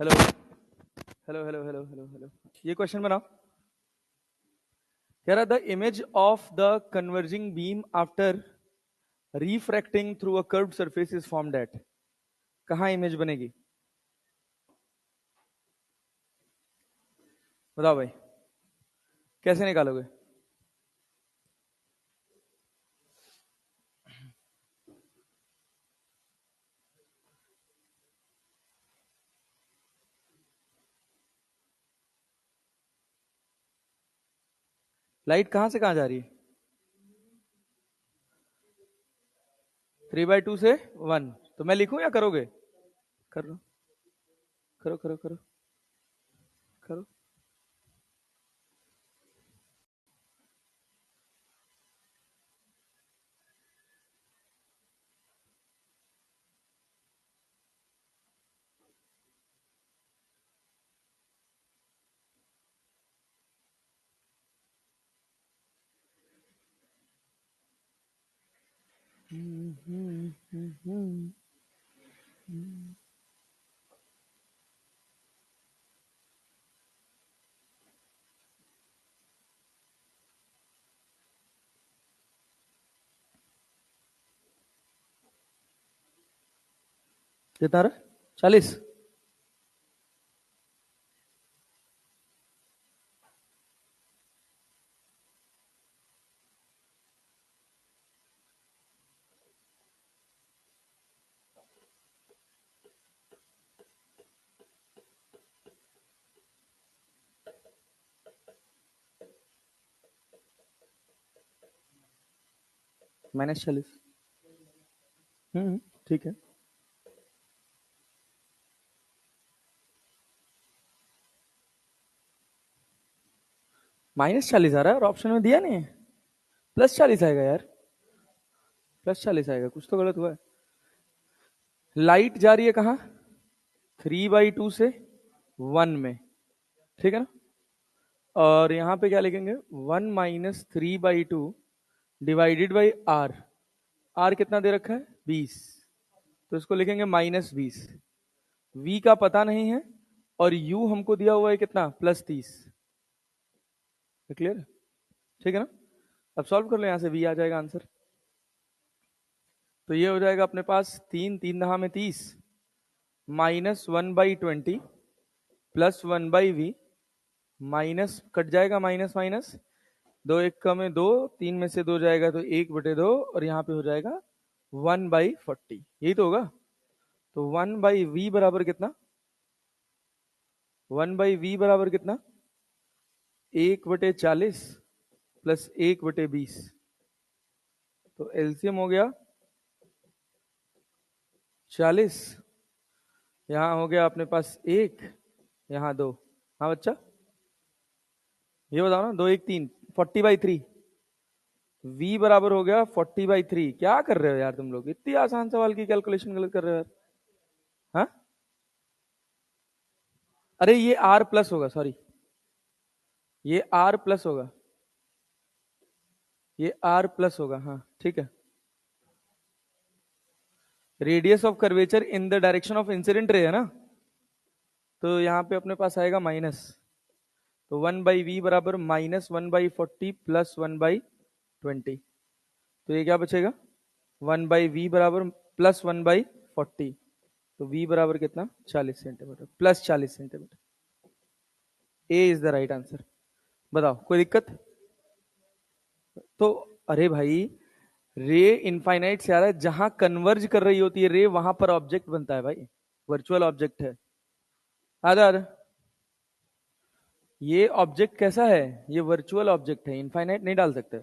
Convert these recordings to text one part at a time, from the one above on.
Hello hello hello hello hello hello, ये question बनाओ। कह रहा the image of the converging beam after refracting through a curved surface is formed at. कहाँ image बनेगी? बताओ भाई, कैसे निकालोगे? लाइट कहां से कहां जा रही है? 3/2 से 1। तो मैं लिखूं या करोगे? करो करो करो करो करो। कितना रहा? 40। -40। ठीक है। -40 आ रहा है और ऑप्शन में दिया नहीं है। +40 आएगा यार, +40 आएगा, कुछ तो गलत हुआ है। लाइट जा रही है कहाँ? 3/2 से 1 में, ठीक है ना। और यहां पे क्या लिखेंगे? 1 - 3/2 डिवाइडेड बाई आर। आर कितना दे रखा है? 20। तो इसको लिखेंगे -20। v का पता नहीं है और u हमको दिया हुआ है कितना? +30। क्लियर? ठीक है ना। अब सॉल्व कर लो, यहां से v आ जाएगा आंसर। तो ये हो जाएगा अपने पास 3×3 = 30 -1/20 +1/v माइनस कट जाएगा, माइनस माइनस 2 1 का में 2, 3 में से 2 जाएगा तो 1/2 और यहाँ पे हो जाएगा 1/40। यही तो होगा। तो 1/v बराबर कितना? 1/v बराबर कितना? 1/40 प्लस 1/20। तो एलसीएम हो गया 40। यहाँ हो गया अपने पास 1, यहाँ 2। हाँ बच्चा, ये बताओ ना। 2 1 3 40/3। v बराबर हो गया 40/3। क्या कर रहे हो यार तुम लोग? इतनी आसान सवाल की कैलकुलेशन गलत कर रहे हो यार। हाँ, अरे ये r प्लस होगा, सॉरी, ये r प्लस होगा, ये r प्लस होगा। हाँ ठीक है। Radius of curvature in the direction of incident ray है ना, तो यहाँ पे अपने पास आएगा माइनस। तो 1/v बराबर -1/40 प्लस 1/20। तो ये क्या बचेगा? 1/v बराबर +1/40। तो v बराबर कितना? 40 centimetre, +40 centimetre. A is the right answer. बताओ, कोई दिक्कत? तो अरे भाई, रे इनफाइनाइट से आ रहा है, जहां कन्वर्ज कर रही होती है रे वहां पर ऑब्जेक्ट बनता है भाई, वर्चुअल ऑब्जेक्ट है। आधा आधा, ये ऑब्जेक्ट कैसा है? ये वर्चुअल ऑब्जेक्ट है, इनफाइनाइट नहीं डाल सकते,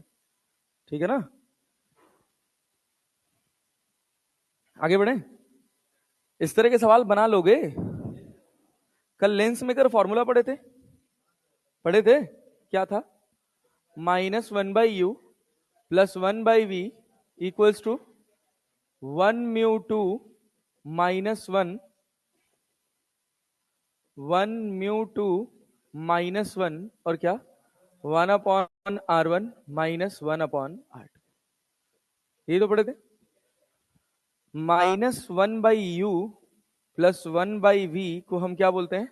ठीक है ना। आगे बढ़े। इस तरह के सवाल बना लोगे। कल लेंस मेकर फॉर्मूला पढ़े थे क्या था? -1/u plus 1/v equals to 1μ2 -1 1μ2 -1 और क्या? 1/r1 -1/r2। ये तो पढ़े थे। -1/u प्लस 1/v को हम क्या बोलते हैं,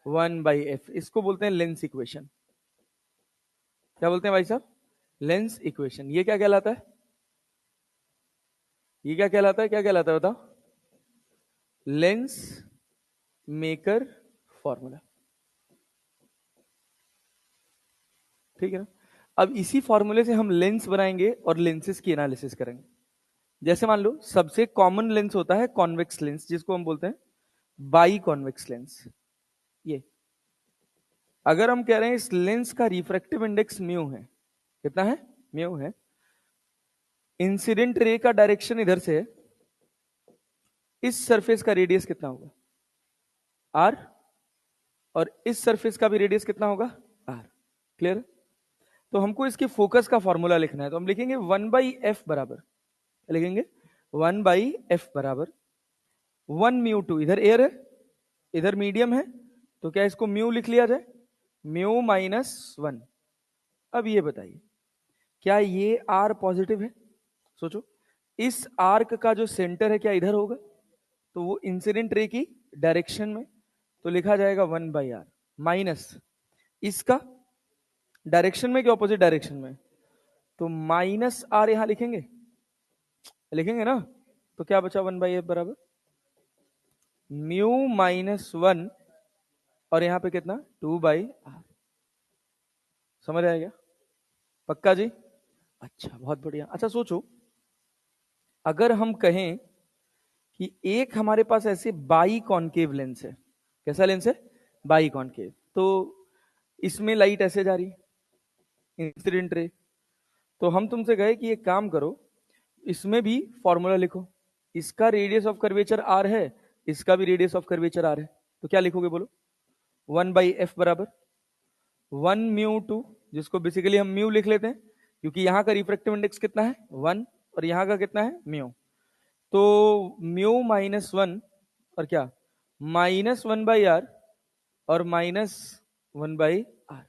1/f। इसको बोलते हैं लेंस इक्वेशन। क्या बोलते हैं भाई साहब, लेंस इक्वेशन। ये क्या कहलाता है, ये क्या कहलाता है, क्या कहलाता है बताओ, लेंस मेकर फॉर्मूला। ठीक है ना। अब इसी फॉर्मूले से हम लेंस बनाएंगे और लेंसेस की एनालिसिस करेंगे। जैसे मान लो सबसे कॉमन लेंस होता है कॉन्वेक्स लेंस, जिसको हम बोलते हैं बाई कॉन्वेक्स लेंस। ये अगर हम कह रहे हैं इस लेंस का रिफ्रैक्टिव इंडेक्स म्यू है, कितना है, म्यू है। इंसिडेंट रे का डायरेक्शन इधर से है, इस सरफेस का रेडियस कितना होगा, आर, और इस सरफेस का भी रेडियस कितना होगा, आर। क्लियर। तो हमको इसके फोकस का फॉर्मूला लिखना है, तो हम लिखेंगे 1/f बराबर, लिखेंगे 1/f बराबर 1μ2। इधर एयर है, इधर मीडियम है, तो क्या इसको म्यू लिख लिया जाए, म्यू माइनस 1। अब ये बताइए क्या ये आर पॉजिटिव है, सोचो इस आर्क का जो सेंटर है क्या इधर होगा, तो वो इंसिडेंट रे की डायरेक्शन में, तो लिखा जाएगा 1/r माइनस इसका डायरेक्शन में कि ऑपोजिट डायरेक्शन में, तो माइनस आर यहां लिखेंगे, लिखेंगे ना। तो क्या बचा 1/f बराबर म्यू माइनस 1, और यहां पे कितना 2/r। समझ आएगा, पक्का जी। अच्छा बहुत बढ़िया। अच्छा सोचो अगर हम कहें कि एक हमारे पास ऐसे बाई कॉनकेव लेंस है, कैसा लेंस है, बाई कॉनकेव, तो इसमें लाइट ऐसे जा रही है इंसिडेंट रे, तो हम तुमसे कहे कि एक काम करो इसमें भी फॉर्मूला लिखो, इसका रेडियस ऑफ कर्वेचर आर है, इसका भी रेडियस ऑफ कर्वेचर आर है, तो क्या लिखोगे बोलो, 1/f बराबर 1μ2, जिसको बेसिकली हम म्यू लिख लेते हैं क्योंकि यहां का रिफ्रैक्टिव इंडेक्स कितना है 1, और यहां का कितना है म्यू, तो म्यू माइनस 1 और क्या माइनस 1/r और माइनस 1/r,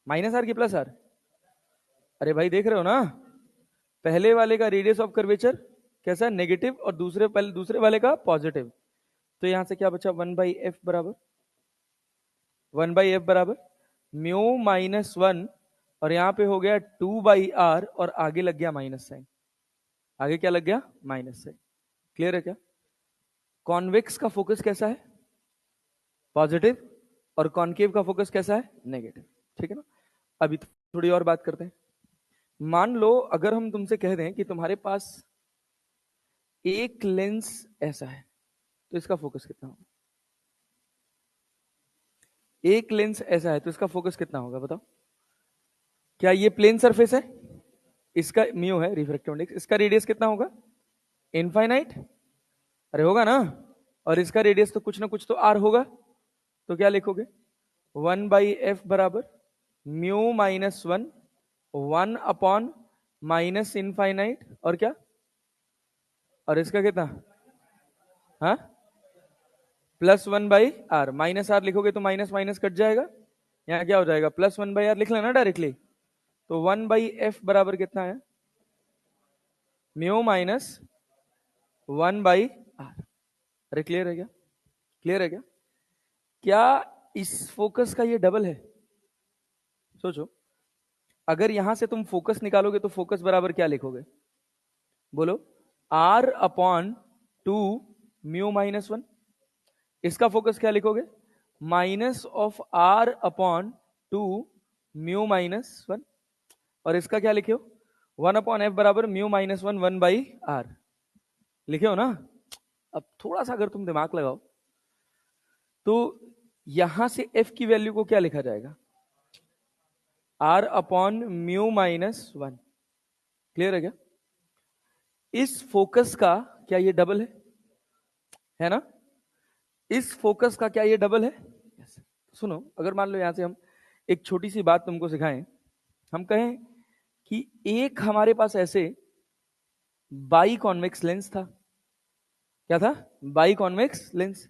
माइनस आर की प्लस आर। अरे भाई देख रहे हो ना, पहले वाले का रेडियस ऑफ कर्वेचर कैसा नेगेटिव और दूसरे वाले का पॉजिटिव, तो यहां से क्या बचा 1/f बराबर 1/f बराबर म्यू माइनस 1, और यहां पे हो गया 2/r, और आगे लग गया माइनस साइन, आगे क्या लग गया माइनस साइन। क्लियर है क्या। कॉन्वेक्स का फोकस कैसा है, पॉजिटिव, और कॉन्केव का फोकस कैसा है, नेगेटिव। ठीक है ना। अभी थोड़ी और बात करते हैं। मान लो अगर हम तुमसे कह दें कि तुम्हारे पास एक लेंस ऐसा है, तो इसका फोकस कितना होगा, एक लेंस ऐसा है तो इसका फोकस कितना होगा बताओ। क्या ये प्लेन सरफेस है, इसका म्यू है रिफ्रैक्टिव इंडेक्स, इसका रेडियस कितना होगा, इनफाइनाइट, अरे होगा ना, और इसका रेडियस तो कुछ ना कुछ तो आर होगा, तो क्या लिखोगे 1/f बराबर mu minus 1, 1 upon minus infinite, और क्या, और इसका कितना, हाँ प्लस 1/r, माइनस आर लिखोगे तो माइनस माइनस कट जाएगा, यहाँ क्या हो जाएगा प्लस 1/r लिख लेना डायरेक्टली, तो 1/f बराबर कितना है म्यू माइनस 1/r। अरे क्लियर है क्या, क्लियर है क्या। क्या इस फोकस का ये डबल है, सोचो अगर यहां से तुम फोकस निकालोगे तो फोकस बराबर क्या लिखोगे बोलो, r अपॉन 2 म्यू माइनस 1, इसका फोकस क्या लिखोगे minus of r upon 2 mu minus 1, और इसका क्या लिखे हो 1/f बराबर म्यू माइनस 1 1/r, लिखे हो ना। अब थोड़ा सा अगर तुम दिमाग लगाओ तो यहां से f की वैल्यू को क्या लिखा जाएगा r upon mu minus 1। Clear है क्या। इस फोकस का क्या ये डबल है ना, इस फोकस का क्या ये डबल है। yes. सुनो अगर मान लो यहां से हम एक छोटी सी बात तुमको सिखाएं, हम कहें कि एक हमारे पास ऐसे बाई कॉन्वेक्स लेंस था, क्या था बाई कॉन्वेक्स लेंस,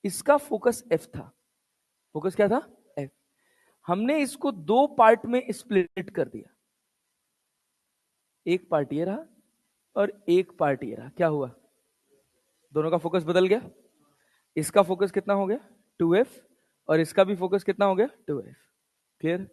इसका फोकस f था, फोकस क्या था f, हमने इसको दो पार्ट में स्प्लिट कर दिया, एक पार्ट ये रहा और एक पार्ट ये रहा, क्या हुआ दोनों का फोकस बदल गया, इसका फोकस कितना हो गया 2f, और इसका भी फोकस कितना हो गया 2f। क्लियर?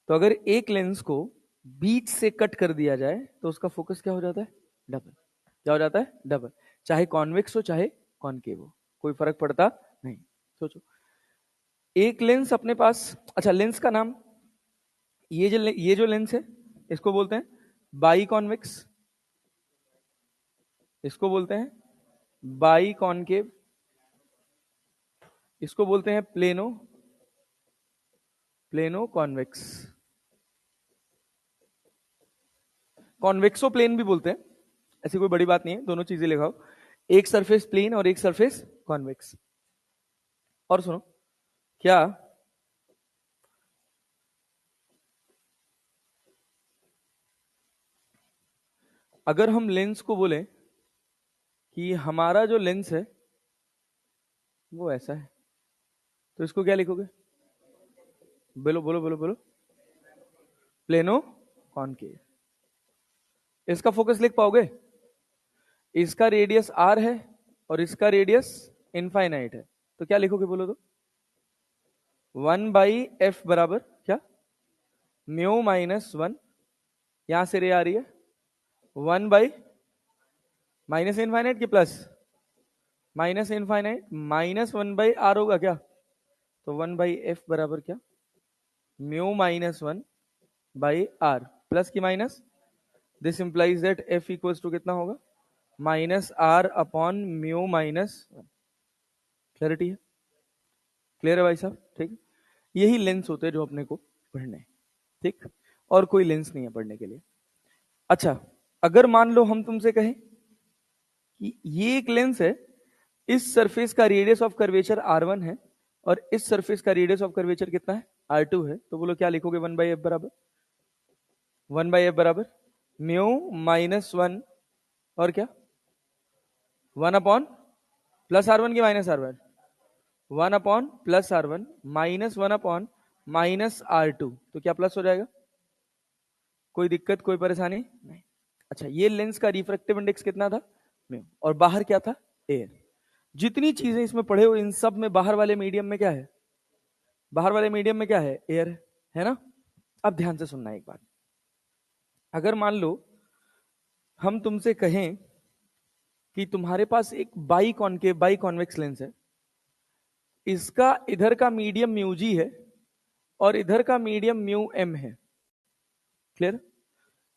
तो अगर एक लेंस को बीच से कट कर दिया जाए तो उसका फोकस क्या हो जाता है डबल। क्या हो जाता है डबल, चाहे कॉन्वेक्स हो चाहे कॉनकेव हो, कोई फर्क पड़ता नहीं। सोचो एक लेंस अपने पास, अच्छा लेंस का नाम, ये जो लेंस है इसको बोलते हैं बाई कॉन्वेक्स, इसको बोलते हैं बाई कॉनकेव, इसको बोलते हैं प्लेनो कॉन्वेक्स, कॉन्वेक्सो प्लेन भी बोलते हैं, ऐसी कोई बड़ी बात नहीं है, दोनों चीजें लिखाओ, एक सरफेस प्लेन और एक सरफेस कॉन्वेक्स। और सुनो, क्या अगर हम लेंस को बोले कि हमारा जो लेंस है वो ऐसा है, तो इसको क्या लिखोगे? बोलो बोलो बोलो बोलो, प्लेनो कॉनकेव। इसका फोकस लिख पाओगे? इसका रेडियस r है और इसका रेडियस इनफाइनाइट है, तो क्या लिखोगे बोलो तो? 1/f बराबर क्या, म्यू माइनस 1, यहां से रे आ रही है 1 बाई माइनस इनफाइनाइट की plus minus infinite minus 1/r होगा क्या, तो 1/f बराबर क्या, म्यू माइनस 1/r प्लस की minus, this implies that f equals to कितना होगा minus r upon mu minus 1। Clarity है? क्लियर है भाई साहब? ठीक है, यही लेंस होते हैं जो अपने को पढ़ने, ठीक, और कोई लेंस नहीं है पढ़ने के लिए। अच्छा अगर मान लो हम तुमसे कहें कि ये एक लेंस है, इस सरफेस का रेडियस ऑफ कर्वेचर r1 है और इस सरफेस का रेडियस ऑफ कर्वेचर कितना है r2 है, तो बोलो क्या लिखोगे? 1/f बराबर 1/f बराबर म्यू माइनस 1 और क्या 1 अपॉन प्लस r1 की minus r1, 1 upon plus r1 minus 1 upon minus r2, तो क्या प्लस हो जाएगा? कोई दिक्कत कोई परेशानी नहीं। अच्छा ये लेंस का रिफ्रैक्टिव इंडेक्स कितना था म्यू, और बाहर क्या था एयर। जितनी चीजें इसमें पढ़े हो इन सब में बाहर वाले मीडियम में क्या है, बाहर वाले मीडियम में क्या है एयर है ना। अब ध्यान से सुनना एक बात, अगर मान लो हम तुमसे कहें कि तुम्हारे पास एक बाई कॉन्वेक्स लेंस है, इसका इधर का मीडियम म्यू जी है और इधर का मीडियम म्यू एम है। क्लियर?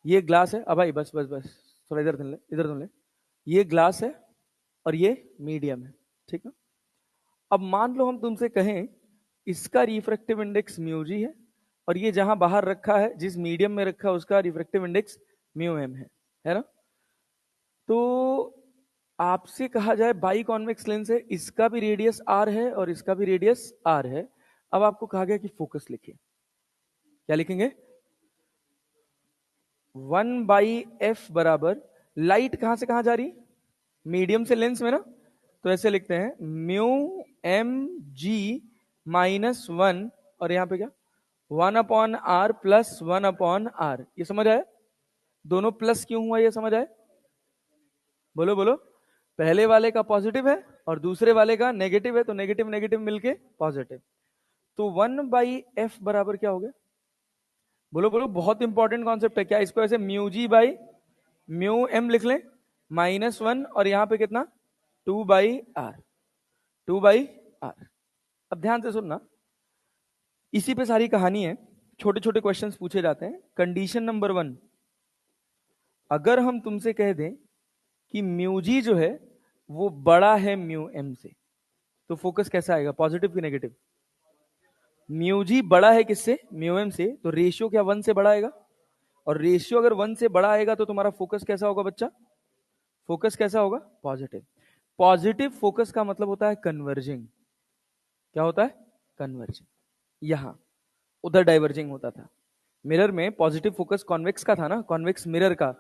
ये ग्लास है, अब भाई बस बस बस थोड़ा इधर सुन ले, इधर सुन ले, ये ग्लास है और ये मीडियम है, ठीक है। अब मान लो हम तुमसे कहें इसका रिफ्रैक्टिव इंडेक्स म्यू जी है और ये जहां बाहर रखा है जिस मीडियम में रखा है उसका रिफ्रैक्टिव इंडेक्स म्यू एम है ना। तो आपसे कहा जाए बाई कॉन्वेक्स लेंस है, इसका भी रेडियस आर है और इसका भी रेडियस आर है। अब आपको कहा गया कि फोकस लिखिए, क्या लिखेंगे? 1/f बराबर लाइट कहां से कहां जा रही, मीडियम से लेंस में ना, तो ऐसे लिखते हैं म्यू एम जी माइनस 1 और यहां पे क्या 1 upon r plus 1 upon r. ये समझ आया? दोनों प्लस क्यों हुआ ये समझ आया? बोलो बोलो, पहले वाले का पॉजिटिव है और दूसरे वाले का नेगेटिव है, तो नेगेटिव नेगेटिव मिलके पॉजिटिव, तो 1/f बराबर क्या हो गया? बोलो बोलो, बहुत इंपॉर्टेंट कॉन्सेप्ट है। क्या इसको ऐसे mu g by mu m लिख लें माइनस 1 और यहां पे कितना 2/r 2/r। अब ध्यान से सुनना, इसी पे सारी कहानी है, छोटे छोटे क्वेश्चंस पूछे जाते हैं। कंडीशन नंबर 1, अगर हम तुमसे कह दें कि म्यू जी जो है वो बड़ा है म्यू एम से, तो फोकस कैसा आएगा, पॉजिटिव की नेगेटिव? म्यू जी बड़ा है किससे, म्यू एम से, तो रेशियो क्या 1 से बड़ा आएगा, और रेशियो अगर 1 से बड़ा आएगा तो तुम्हारा फोकस कैसा होगा बच्चा, फोकस कैसा होगा पॉजिटिव। पॉजिटिव फोकस का मतलब होता है कन्वर्जिंग। क्या होता है? कन्वर्जिंग। यहां उधर डाइवर्जिंग होता था, मिरर में पॉजिटिव फोकस कॉन्वेक्स का था ना, कॉन्वेक्स मिरर का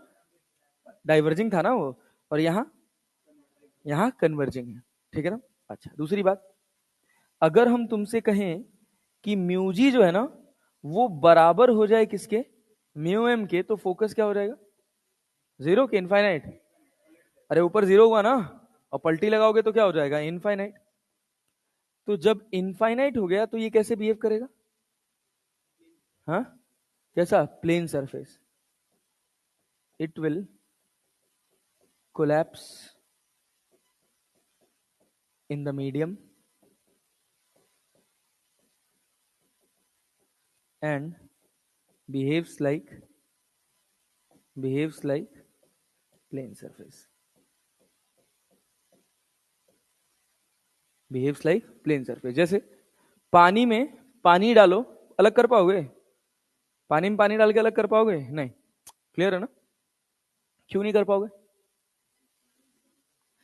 डाइवर्जिंग था ना वो, और यहां कन्वर्जिंग है, ठीक है ना। अच्छा दूसरी बात, अगर हम तुमसे कहें कि म्यूजी जो है ना वो बराबर हो जाए किसके, म्यू एम के, तो फोकस क्या हो जाएगा, 0 के इनफाइनाइट। अरे ऊपर 0 हुआ ना, और पलटी लगाओगे तो क्या हो जाएगा, इनफाइनाइट। तो जब इनफाइनाइट हो गया तो ये कैसे बिहेव करेगा? हाँ, कैसा? Plane surface. It will collapse in the medium and behaves like plane surface. Behaves like plane surface. जैसे पानी में पानी डालो, अलग कर पाओगे? पानी में पानी डाल के अलग कर पाओगे? नहीं. क्लियर है ना? क्यों नहीं कर पाओगे?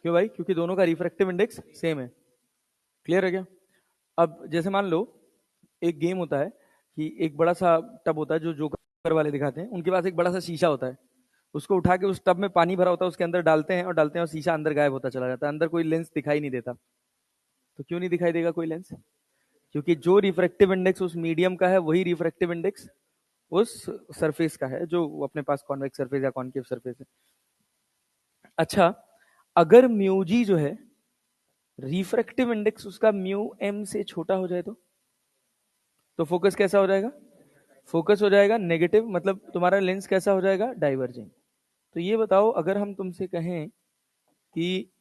क्यों भाई? क्योंकि दोनों का रिफ्रैक्टिव इंडेक्स सेम है. क्लियर है क्या? अब जैसे मान लो एक गेम होता है कि एक बड़ा सा टब होता है, जो जोकर वाले दिखाते हैं, उनके पास एक बड़ा सा शीशा होता है. उसको उठा के उस टब में पानी भरा होता है, उसके अंदर डालते हैं और शीशा अंदर गायब होता चला जाता है. अंदर कोई लेंस दिखाई नहीं देता. तो क्यों नहीं दिखाई देगा कोई लेंस? क्योंकि जो रिफ्रैक्टिव इंडेक्स उस मीडियम का है वही रिफ्रैक्टिव इंडेक्स उस सरफेस का है, जो अपने पास कॉन्वेक्स सरफेस या कॉन्केव सरफेस है. अच्छा, अगर म्यू जी जो है रिफ्रैक्टिव इंडेक्स उसका म्यू एम से छोटा हो जाए तो फोकस कैसा हो जाएगा? फोकस हो जाएगा नेगेटिव. मतलब तुम्हारा लेंस कैसा हो जाएगा? डाइवर्जिंग. तो ये बताओ, अगर हम तुमसे कहें कि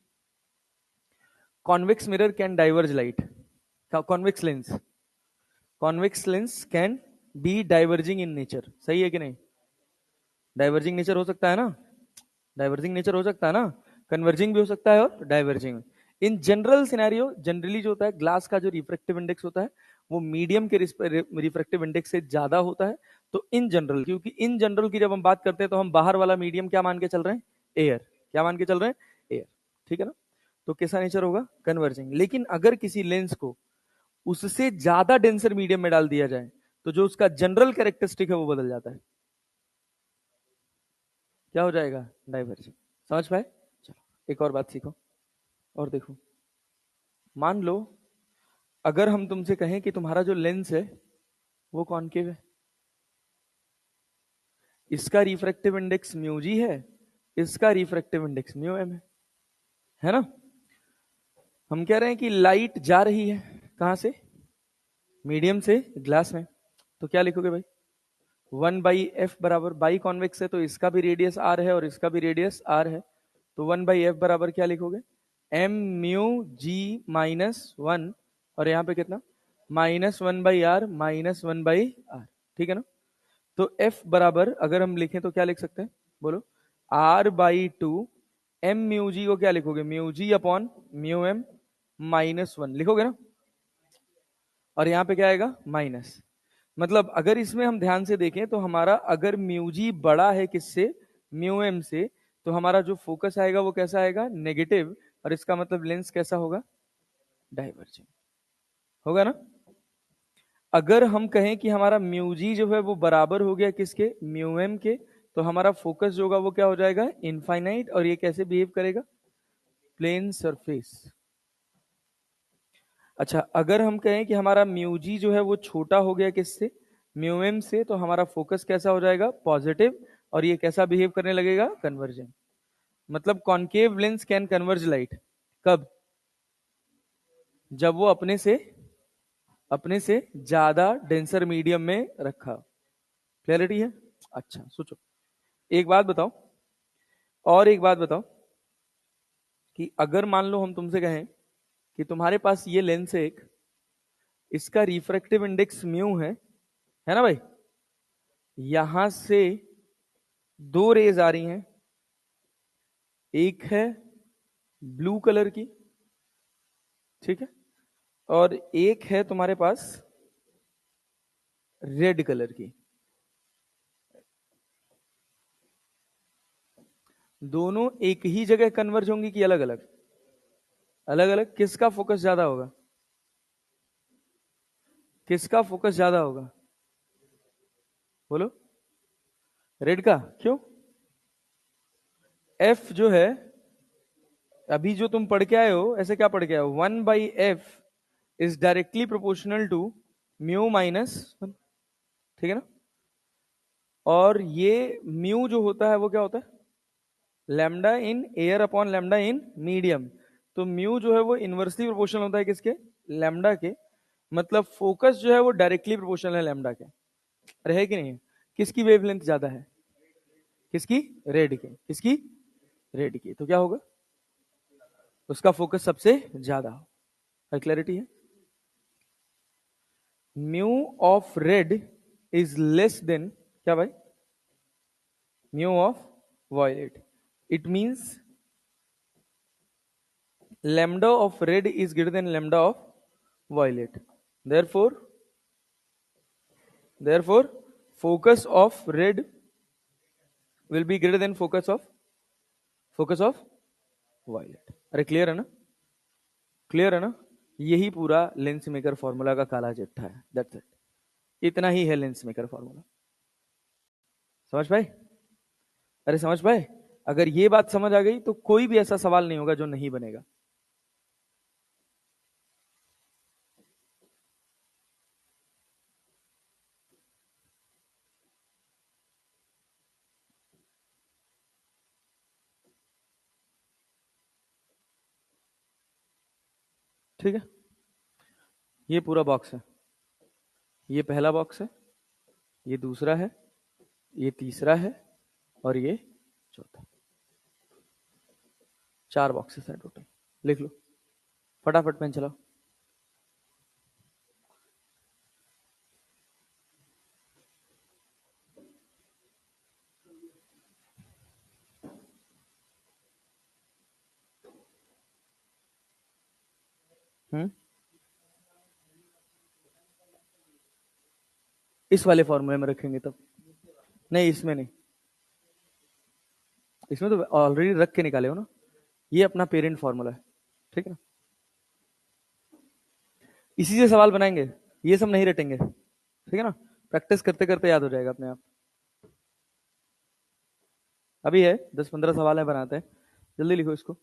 convex mirror can diverge light, convex lens can be diverging in nature, सही है कि नहीं? डाइवर्जिंग नेचर हो सकता है ना? डाइवर्जिंग नेचर हो सकता है ना? कन्वर्जिंग भी हो सकता है और diverging. In general scenario, generally जो होता है ग्लास का जो रिफ्रैक्टिव इंडेक्स होता है वो मीडियम के रिफ्रैक्टिव इंडेक्स से ज्यादा होता है. तो इन जनरल, क्योंकि इन जनरल की जब हम बात करते हैं तो हम बाहर वाला मीडियम क्या मान के चल रहे हैं? एयर. क्या मान के चल रहे हैं? एयर. ठीक है ना? तो कैसा नेचर होगा? कन्वर्जिंग. लेकिन अगर किसी लेंस को उससे ज्यादा डेंसर मीडियम में डाल दिया जाए तो जो उसका जनरल कैरेक्टरिस्टिक है वो बदल जाता है. क्या हो जाएगा? डाइवर्जिंग. समझ पाए? चलो एक और बात सीखो और देखो. मान लो अगर हम तुमसे कहें कि तुम्हारा जो लेंस है वो कॉनकेव है, इसका रिफ्रैक्टिव इंडेक्स म्यू जी है, इसका रिफ्रैक्टिव इंडेक्स म्यू एम है ना? हम कह रहे हैं कि लाइट जा रही है कहां से? मीडियम से ग्लास में. तो क्या लिखोगे भाई? 1/f बराबर, बाई कॉन्वेक्स है तो इसका भी रेडियस r है और इसका भी रेडियस r है. तो 1/f बराबर क्या लिखोगे? एम म्यू जी -1, और यहाँ पे कितना? -1/r -1/r. ठीक है ना? तो f बराबर अगर हम लिखें तो क्या लिख सकते हैं? बोलो. r/2. एम म्यू जी को क्या लिखोगे? Mu G upon mu M -1 लिखोगे ना? और यहाँ पे क्या आएगा? माइनस. मतलब अगर इसमें हम ध्यान से देखें तो हमारा अगर म्यू जी बड़ा है किससे? म्यू एम से, तो हमारा जो फोकस आएगा वो कैसा आएगा? नेगेटिव. और इसका मतलब लेंस कैसा होगा? डाइवर्जिंग होगा ना? अगर हम कहें कि हमारा म्यू जी जो है वो बराबर हो गया किसके? म्यू एम के, तो हमारा फोकस जो होगा वो क्या हो जाएगा? इनफाइनाइट. और ये कैसे बिहेव करेगा? Plane surface. अच्छा, अगर हम कहें कि हमारा म्यू जी जो है वो छोटा हो गया किससे? म्यू एम से, तो हमारा फोकस कैसा हो जाएगा? पॉजिटिव. और ये कैसा बिहेव करने लगेगा? कन्वर्जन. मतलब concave lens can converge light. कब? जब वो अपने से ज्यादा डेंसर मीडियम में रखा. क्लैरिटी है? अच्छा सोचो, एक बात बताओ, और एक बात बताओ कि अगर मान लो हम तुमसे कहें कि तुम्हारे पास ये लेंस है एक, इसका रिफ्रैक्टिव इंडेक्स म्यू है ना भाई? यहां से दो रेज आ रही हैं, एक है ब्लू कलर की, ठीक है, और एक है तुम्हारे पास रेड कलर की. दोनों एक ही जगह कन्वर्ज होंगी कि अलग अलग? अलग अलग. किसका फोकस ज्यादा होगा? किसका फोकस ज्यादा होगा? बोलो. रेड का. क्यों? एफ जो है, अभी जो तुम पढ़ के आए हो, ऐसे क्या पढ़ के आए हो? 1/f is directly proportional to mu -1. ठीक है ना? और ये म्यू जो होता है वो क्या होता है? Lambda in air upon lambda in medium. तो म्यू जो है वो इनवर्सली प्रोपोर्शनल होता है किसके? लैम्डा के, मतलब फोकस जो है वो डायरेक्टली प्रोपोर्शनल है लैम्डा के। अरे है कि नहीं? किसकी वेवलेंथ ज्यादा है? किसकी? रेड की। किसकी? रेड की। तो क्या होगा? उसका फोकस सबसे ज्यादा हो। क्लैरिटी है? Mu of red is less than क्या भाई? Mu of violet. It means lambda of red is greater than lambda of violet. Therefore, focus of red will be greater than focus of violet. अरे clear है ना? Clear है ना? यही पूरा lens maker formula का काला चिट्ठा है। That's it. इतना ही है लेंस मेकर फॉर्मूला। समझ पाए? अरे समझ पाए? अगर ये बात समझ आ गई तो कोई भी ऐसा सवाल नहीं होगा जो नहीं बनेगा। ठीक है? ये पूरा बॉक्स है। ये पहला बॉक्स है, ये दूसरा है, ये तीसरा है, और ये चौथा। 4 बॉक्सेस है टोटल। लिख लो फटाफट, पेन चलाओ। इस वाले फॉर्मूले में रखेंगे तब। नहीं, इसमें नहीं। इसमें तो ऑलरेडी रख के निकाले हो ना। ये अपना पेरेंट फॉर्मूला है। ठीक है ना? इसी से सवाल बनाएंगे, ये सब नहीं रटेंगे। ठीक है ना? प्रैक्टिस करते करते याद हो जाएगा अपने आप। अभी है 10-15 सवाल है, बनाते हैं। जल्दी लिखो इसको।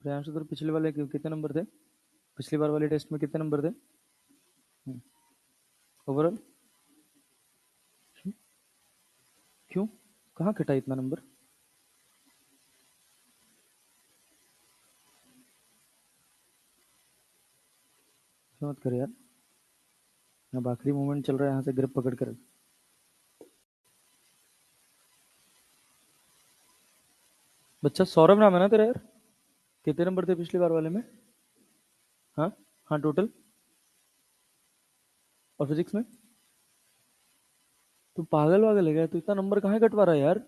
प्रियांशु तो पिछले वाले कितने नंबर थे? पिछली बार वाले टेस्ट में कितने नंबर थे ओवरऑल? क्यों? कहाँ कटा इतना नंबर? मत कर यार। अब आखिरी मोमेंट चल रहा है, यहाँ से ग्रिप पकड़ कर। बच्चा सौरभ नाम है ना तेरा यार? कितने नंबर थे पिछली बार वाले में? हाँ हाँ, टोटल। और फिजिक्स में? तू पागल वागल है क्या? तू इतना नंबर कहाँ कटवा रहा है यार?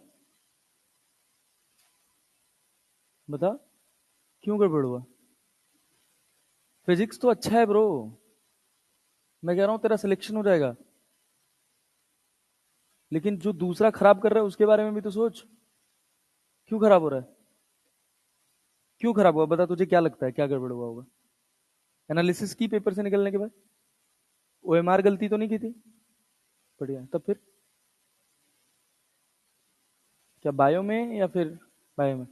बता, क्यों गड़बड़ हुआ? फिजिक्स तो अच्छा है ब्रो। मैं कह रहा हूँ तेरा सिलेक्शन हो जाएगा, लेकिन जो दूसरा खराब कर रहा है उसके बारे में भी तो सोच। क्यों खराब हो रहा है? क्यों खराब हुआ बता, तुझे क्या लगता है क्या गड़बड़ हुआ होगा? एनालिसिस की पेपर से निकलने के बाद? ओएमआर गलती तो नहीं की थी? बढ़िया, तब फिर क्या बायो में या फिर बायो में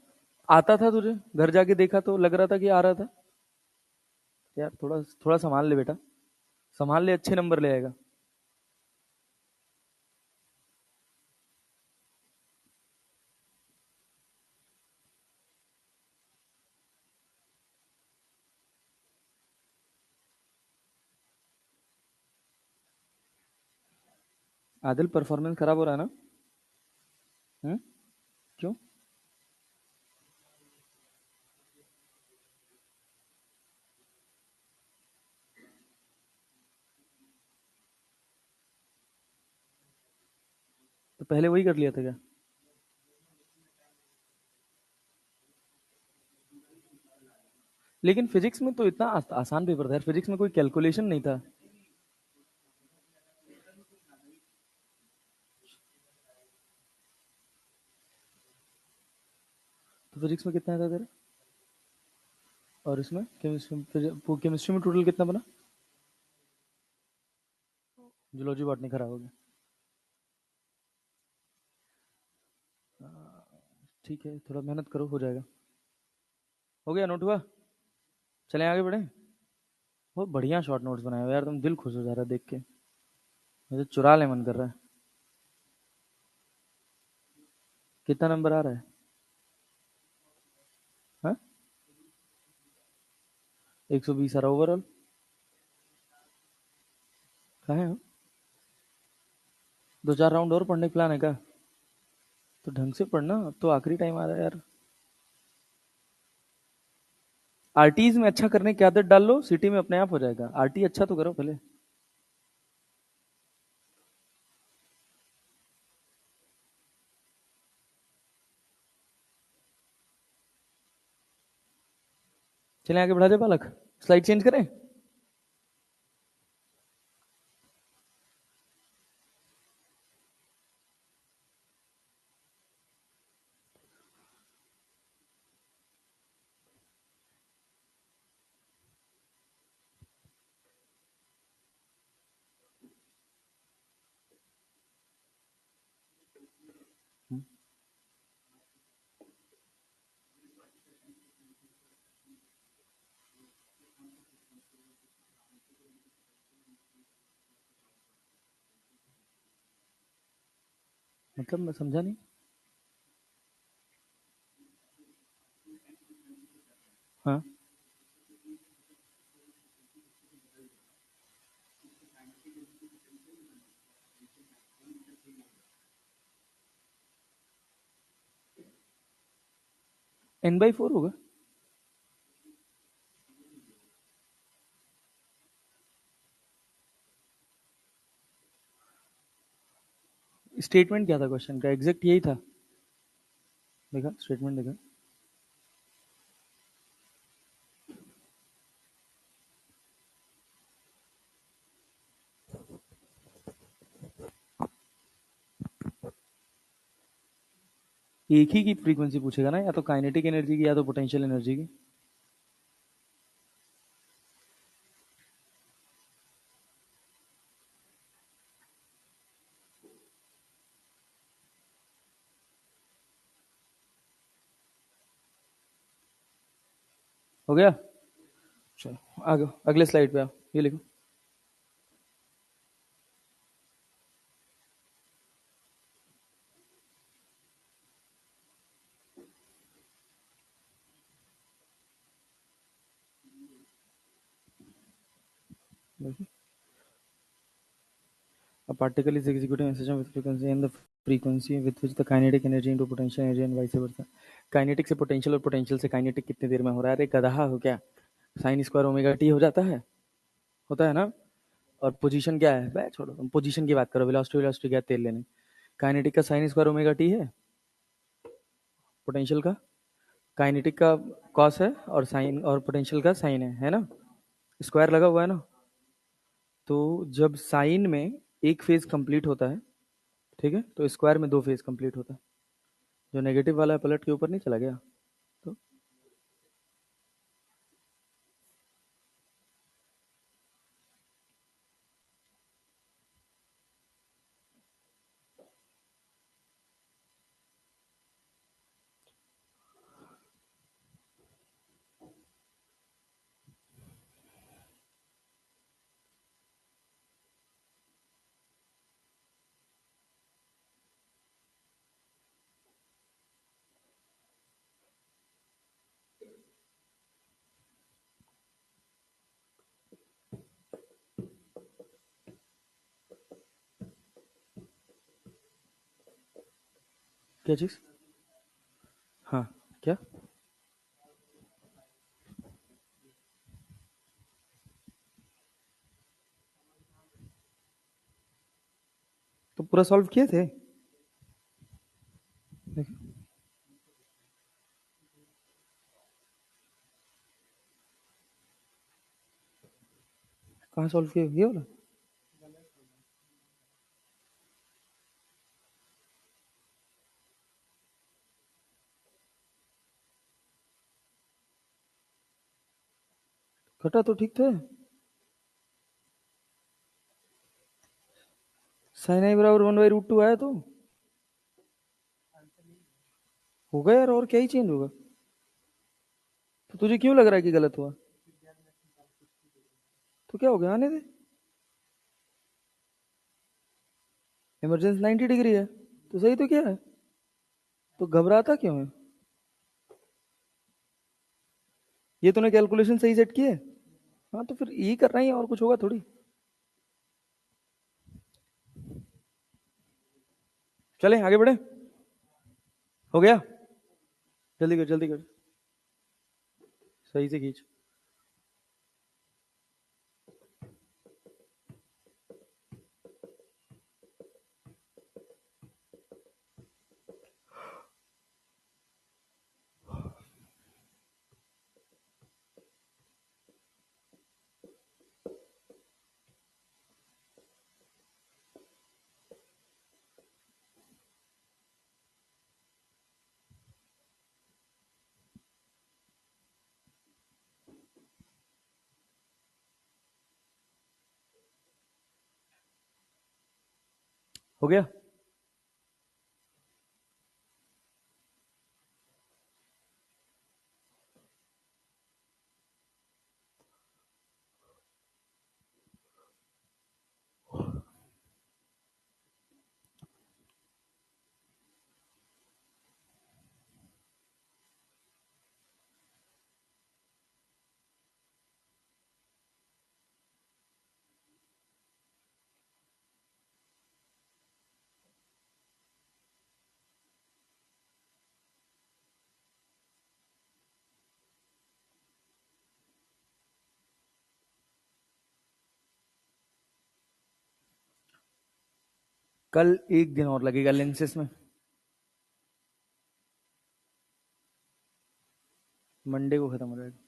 आता था तुझे? घर जाके देखा तो लग रहा था कि आ रहा था। यार थोड़ा थोड़ा संभाल ले बेटा, संभाल ले, अच्छे नंबर ले आएगा। आदिल परफॉर्मेंस खराब हो रहा है ना? क्यों? तो पहले वही कर लिया था क्या? लेकिन फिजिक्स में तो इतना आसान पेपर था यार, फिजिक्स में कोई कैलकुलेशन नहीं था। तो फिजिक्स में कितना था तेरा? और इसमें केमिस्ट्री में टोटल कितना बना? जूलॉजी बॉटनी खराब हो गया। ठीक है, थोड़ा मेहनत करो, हो जाएगा। हो गया, नोट हुआ? चलें आगे बढ़े। बहुत बढ़िया शॉर्ट नोट्स बनाए हो यार, तुम दिल खुश हो जा रहा है देख के। मुझे चुरा ले मन कर रहा है। कितना नंबर आ रहा है? हाँ, 120 आ रहा ओवरऑल। कहाँ है? 2-4 राउंड और पढ़ने का प्लान है क्या? तो ढंग से पढ़ना, अब तो आखिरी टाइम आ रहा है यार। आरटीज में अच्छा करने की आदत डाल लो, सिटी में अपने आप हो जाएगा। आरटी अच्छा तो करो पहले। चलें आगे बढ़ा दे बालक। स्लाइड चेंज करें? मतलब मैं समझा नहीं। हाँ, N/4 होगा। स्टेटमेंट क्या था क्वेश्चन का? एग्जैक्ट यही था। देखा स्टेटमेंट, देखा। एक ही की फ्रीक्वेंसी पूछेगा ना, या तो काइनेटिक एनर्जी की या तो पोटेंशियल एनर्जी की। हो गया? चलो आगे, अगले स्लाइड पे आओ, ये लिखो। देखो, a particle is executing a system with frequency and the frequency with which the kinetic energy into potential energy and vice versa। Kinetic से पोटेंशियल और पोटेंशियल से काइनेटिक कितनी देर में हो रहा है? अरे गधा हो क्या? साइन स्क्वायर ओमेगा टी हो जाता है, होता है ना। और पोजीशन क्या है? बे छोड़ो, तुम पोजीशन की बात करो। वेलोसिटी वेलोसिटी क्या, तेल लेने। काइनेटिक का साइन स्क्वायर ओमेगा टी है, पोटेंशियल का काइनेटिक का कॉस है, और साइन और पोटेंशियल का साइन है ना। स्क्वायर लगा हुआ है ना। तो जब साइन में एक फेज कंप्लीट होता है, ठीक है, तो स्क्वायर में 2 फेज कंप्लीट होता है। जो नेगेटिव वाला है पलट के ऊपर नहीं चला गया? तो क्या चीज? हाँ, क्या? तो पूरा सॉल्व किए थे? देखो, कहाँ सॉल्व किए? ये वाला? घटा तो ठीक था। साइन आई बराबर 1/√2 आया तो होगा यार, और क्या ही चेंज होगा? तो तुझे क्यों लग रहा है कि गलत हुआ? तो क्या हो गया, आने दे। इमरजेंसी 90 डिग्री है, तो सही तो क्या है? तो घबराता क्यों है? ये तूने कैलकुलेशन सही सेट की है? हाँ, तो फिर यही करना ही है, और कुछ होगा थोड़ी। चलें आगे बढ़े? हो गया? जल्दी कर, जल्दी कर, सही से खींच। हो गया? कल एक दिन और लगेगा लेंसेस में। मंडे को खत्म हो जाएगा।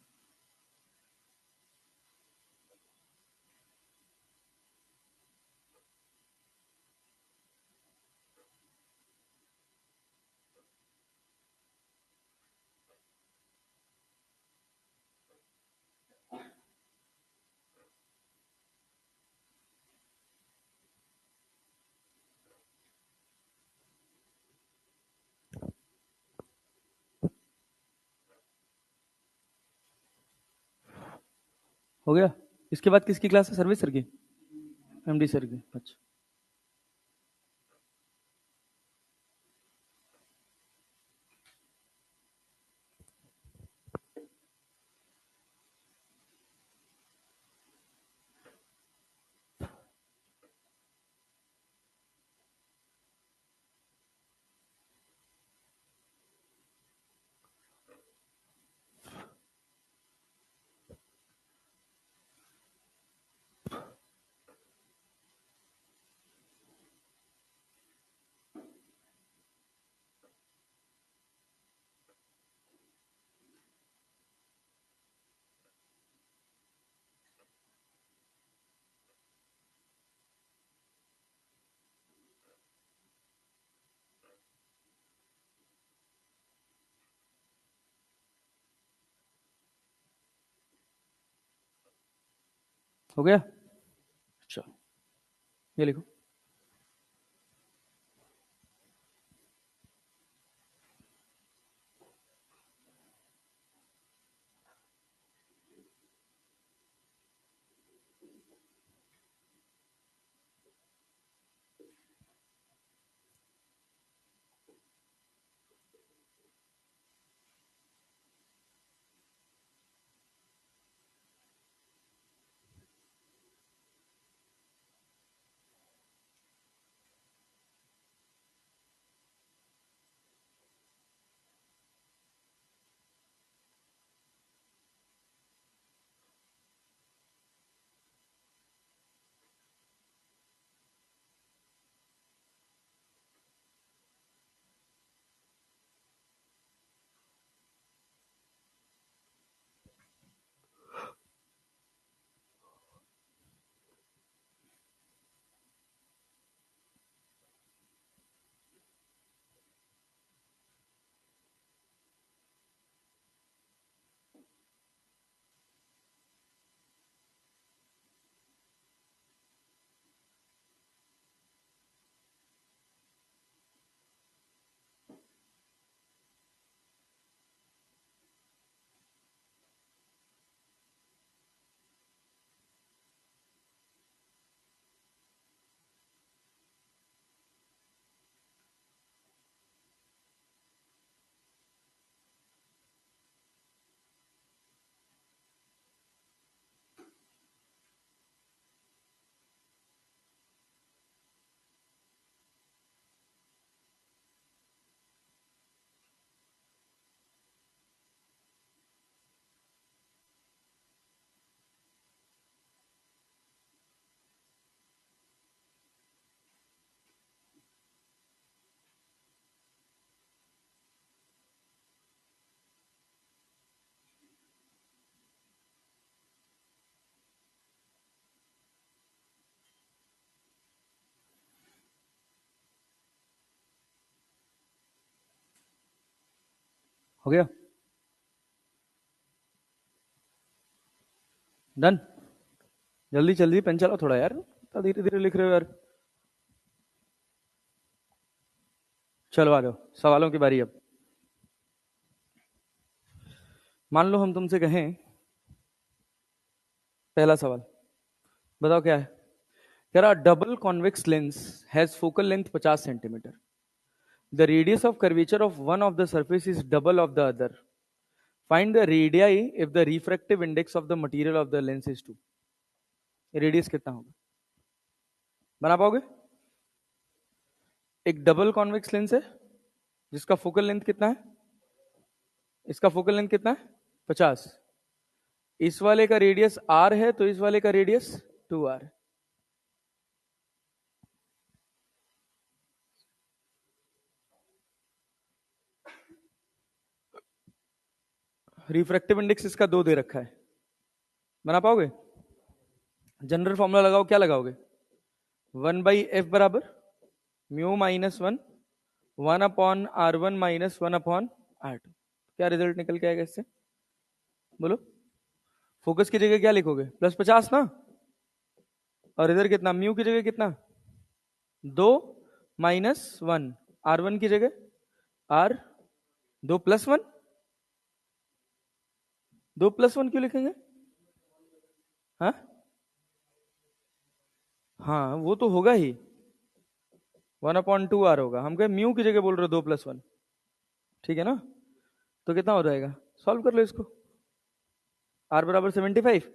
हो गया? इसके बाद किसकी क्लास है? सर्विस सर की? एमडी सर की, अच्छा। हो गया? अच्छा, ये लिखो। हो गया? डन? जल्दी जल्दी पेन चलाओ थोड़ा यार, धीरे धीरे लिख रहे हो यार। चलो आ जाओ, सवालों की बारी अब। मान लो हम तुमसे कहें, पहला सवाल बताओ क्या है। कह रहा double convex lens has focal length 50 centimetre, the radius of curvature of one of the surface is double of the other, find the radii if the refractive index of the material of the lens is 2। Radius कितना होगा, बना पाओगे? एक double convex lens है जिसका focal length कितना है, इसका फोकल लेंथ कितना है 50, इस वाले का रेडियस r है तो इस वाले का रेडियस 2r। रिफ्रैक्टिव इंडेक्स इसका 2 दे रखा है, बना पाओगे? जनरल फॉर्मूला लगाओ, क्या लगाओगे? 1/f बराबर mu minus 1/r1 minus 1/r2। क्या रिजल्ट निकल के आएगा इससे, बोलो? फोकस की जगह क्या लिखोगे, +50 ना, और इधर कितना, म्यू की जगह कितना 2 माइनस 1, r1 की जगह r 2 + 1, 2 + 1 क्यों लिखेंगे? हाँ हाँ वो तो होगा ही, 1/2r होगा, हम कहे म्यू की जगह बोल रहे हो 2 + 1, ठीक है ना? तो कितना हो जाएगा, सॉल्व कर लो इसको। r बराबर 75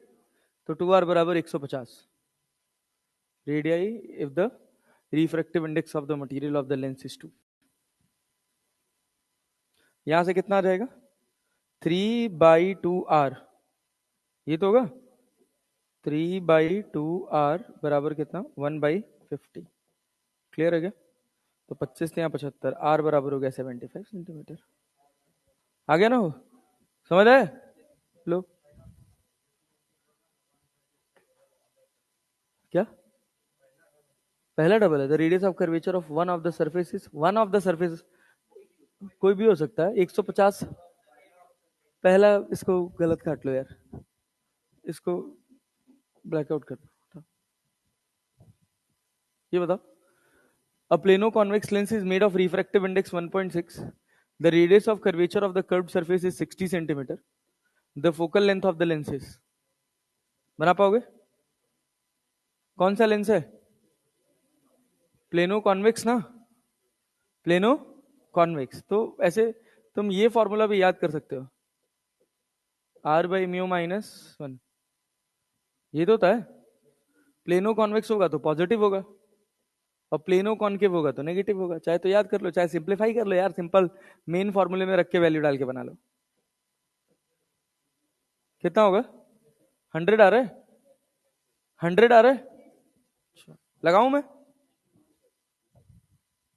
तो 2r बराबर 150। Radii if the refractive index of the material of the lens is 2। यहां से कितना आ जाएगा, 3/2r, ये तो होगा 3/2r बराबर कितना 1/50। क्लियर है क्या? तो 25 यहाँ 75, r बराबर हो गया 75 सेंटीमीटर। आ गया ना, हो समझ आए? लो क्या, पहला डबल है, the radius of curvature of one of the surfaces, one of the surfaces कोई भी हो सकता है, 150। पहला इसको गलत काट लो यार, इसको ब्लैकआउट कर दो। ये बताओ, a plano convex lens is made of refractive index 1.6, the radius of curvature of the curved surface is 60 centimeter, the focal length of the lens is, बना पाओगे? कौन सा लेंस है, प्लेनो कॉन्वेक्स ना, प्लेनो कॉन्वेक्स। तो ऐसे तुम ये फॉर्मूला भी याद कर सकते हो, r/μ-1, ये तो होता है। प्लेनो कॉन्वेक्स होगा तो पॉजिटिव होगा, और प्लेनो कॉन्केव होगा तो नेगेटिव होगा। चाहे तो याद कर लो, चाहे सिंप्लीफाई कर लो यार, सिंपल मेन फॉर्मूले में रख के वैल्यू डाल के बना लो। कितना होगा, 100 आ रहा है, 100 आ रहा है, लगाऊं मैं?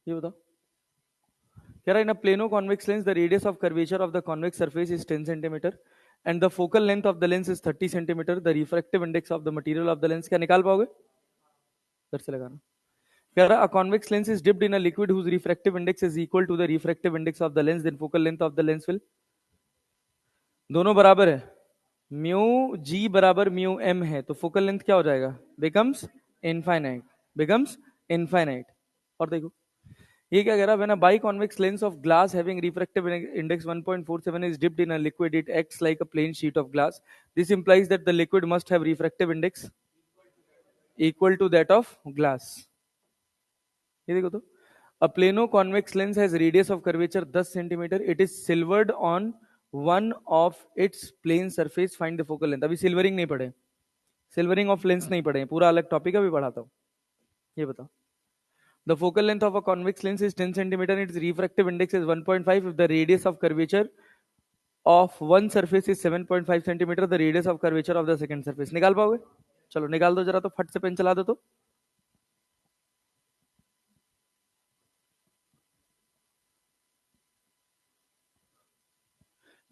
ये बताओ, कह रहा है in a plano convex lens the radius of curvature of the convex surface is 10 centimetre and the focal length of the lens is 30 centimetre, the refractive index of the material of the lens, क्या निकाल पाओगे? फिर से लगाना। कह रहा a convex lens is dipped in a liquid whose refractive index is equal to the refractive index of the lens, then focal length of the lens will, दोनों बराबर है, म्यू जी बराबर म्यू एम है, तो focal length क्या हो जाएगा, becomes infinite, becomes infinite. और देखो ये क्या कह रहा है, when a biconvex lens of glass having refractive index 1.47 is dipped in a liquid, it acts like a plain sheet of glass. This implies that the liquid must have refractive index equal to that of glass. ये देखो तो, a plano convex lens has radius of curvature 10 centimeter, it is silvered on one of its plane surface, find the focal length। अभी silvering नहीं पढ़े, silvering of lens नहीं पढ़े, पूरा अलग टॉपिक अभी पढ़ाता हूँ। ये बताओ, the focal length of a convex lens is 10 centimeter and its refractive index is 1.5 if the radius of curvature of one surface is 7.5 centimeter, the radius of curvature of the second surface। निकाल पाओगे? चलो निकाल दो जरा, तो फट से pen चला दो तो।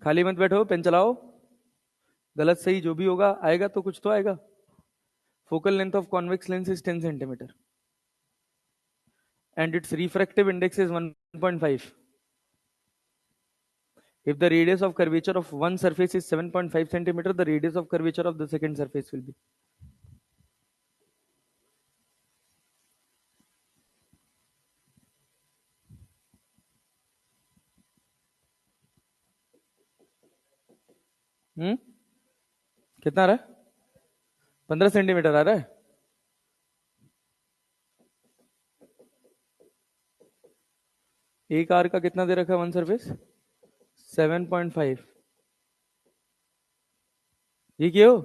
खाली मत बैठो, पेन चलाओ, गलत सही जो भी होगा आएगा तो कुछ तो आएगा। Focal length of convex lens is 10 centimetre and its refractive index is 1.5, If the radius of curvature of one surface is 7.5 centimeter, the radius of curvature of the second surface will be. कितना आ रहा है? 15 centimetre आ रहा है. एक are का कितना दे रखा है वन सरफेस? 7.5. ये किए हो?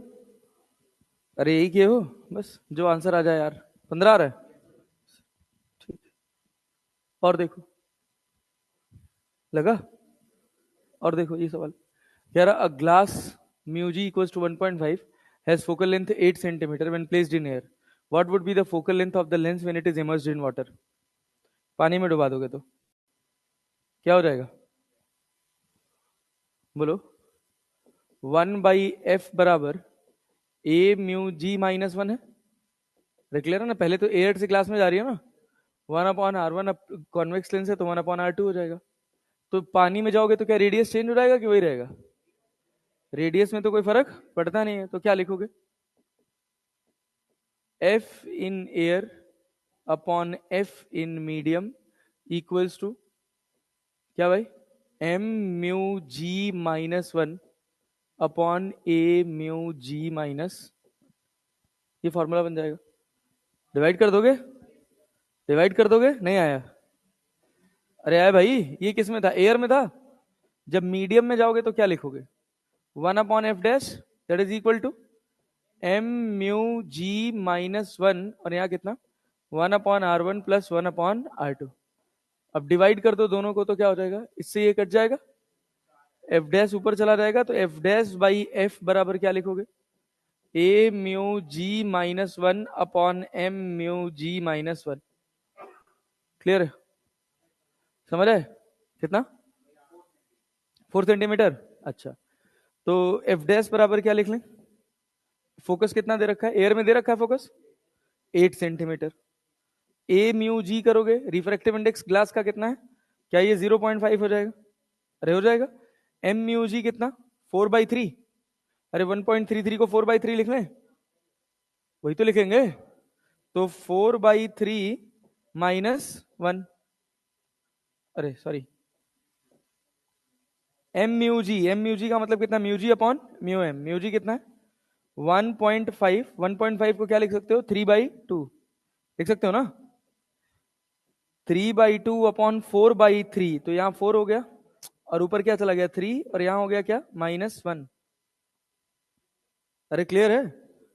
अरे यही किए हो बस, जो आंसर आ जाए यार. 15 आ रहा है. ठीक. और देखो, लगा? और देखो ये सवाल कह रहा, a glass mu g equals to 1.5 has focal length 8 centimetre when placed in air. What would be the focal length of the lens when it is immersed in water? पानी में डुबा दोगे तो क्या हो जाएगा? बोलो. 1/f बराबर ए म्यू जी -1 है. क्लियर है ना? पहले तो एयर से ग्लास में जा रही है ना. 1/r1 कॉन्वेक्स लेंस है तो 1/r2 हो जाएगा. तो पानी में जाओगे तो क्या रेडियस चेंज हो जाएगा कि वही रहेगा? रेडियस में तो कोई फर्क पड़ता नहीं है, तो क्या लिखोगे? F in air upon f in medium equals to क्या भाई? M mu ji -1 upon a mu ji minus. ये फॉर्मूला बन जाएगा. डिवाइड कर दोगे? डिवाइड कर दोगे? नहीं आया? अरे आया भाई. ये किस में था? एयर में था. जब मीडियम में जाओगे तो क्या लिखोगे? 1/f that is equal to M mu जी -1 और यहाँ कितना? 1/r1 plus 1/r2. अब डिवाइड कर दो दोनों को तो क्या हो जाएगा? इससे ये कट जाएगा, एफ डैश ऊपर चला जाएगा, तो एफ डैश बाई एफ बराबर क्या लिखोगे? ए म्यू जी -1 अपॉन एम म्यू जी -1. क्लियर है? समझ आए? कितना? 4 सेंटीमीटर. अच्छा, तो एफ डैश बराबर क्या लिख लें? फोकस कितना दे रखा है? एयर में दे रखा है फोकस 8 सेंटीमीटर. ए म्यू जी करोगे, रिफ्रैक्टिव इंडेक्स ग्लास का कितना है? क्या ये 0.5 हो जाएगा? अरे हो जाएगा. एम म्यू जी कितना? 4/3. अरे 1.33 को 4/3 लिख लें. वही तो लिखेंगे. तो 4/3 -1. अरे सॉरी, एम म्यू जी. एम म्यू जी का मतलब कितना? Mu G upon mu M. Mu जी कितना है? 1.5. 1.5 को क्या लिख सकते हो? 3/2 लिख सकते हो ना. 3/2 अपॉन 4/3, तो यहाँ 4 हो गया और ऊपर क्या चला गया? 3, और यहाँ हो गया क्या? -1. अरे क्लियर है?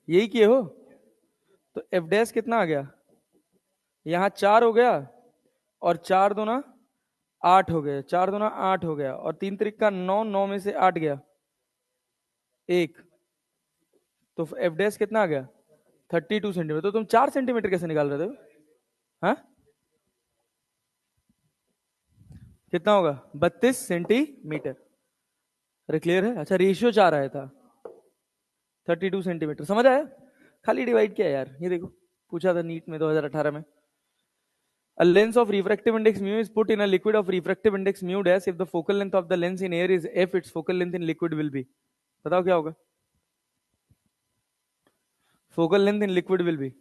यही किए हो. तो एफ डैश कितना आ गया? यहाँ 4 हो गया और 4×2 8 हो गया. 4×2 8 हो गया और 3×3 9. 9 में से 8 गया 1. तो एफ डैश कितना आ गया? 32 सेंटीमीटर. तो तुम 4 सेंटीमीटर कैसे निकाल रहे थे? हाँ, कितना होगा? 32 सेंटीमीटर. अरे क्लियर है? अच्छा, रेशियो 4 आया था. 32 सेंटीमीटर. समझ आया? खाली डिवाइड किया यार. ये देखो, पूछा था नीट में 2018 में. A lens of refractive index mu is put in a liquid of refractive index mu dash. If the focal length of the lens in air is f, its focal length in liquid will be. बताओ क्या होगा? Focal length in liquid will be.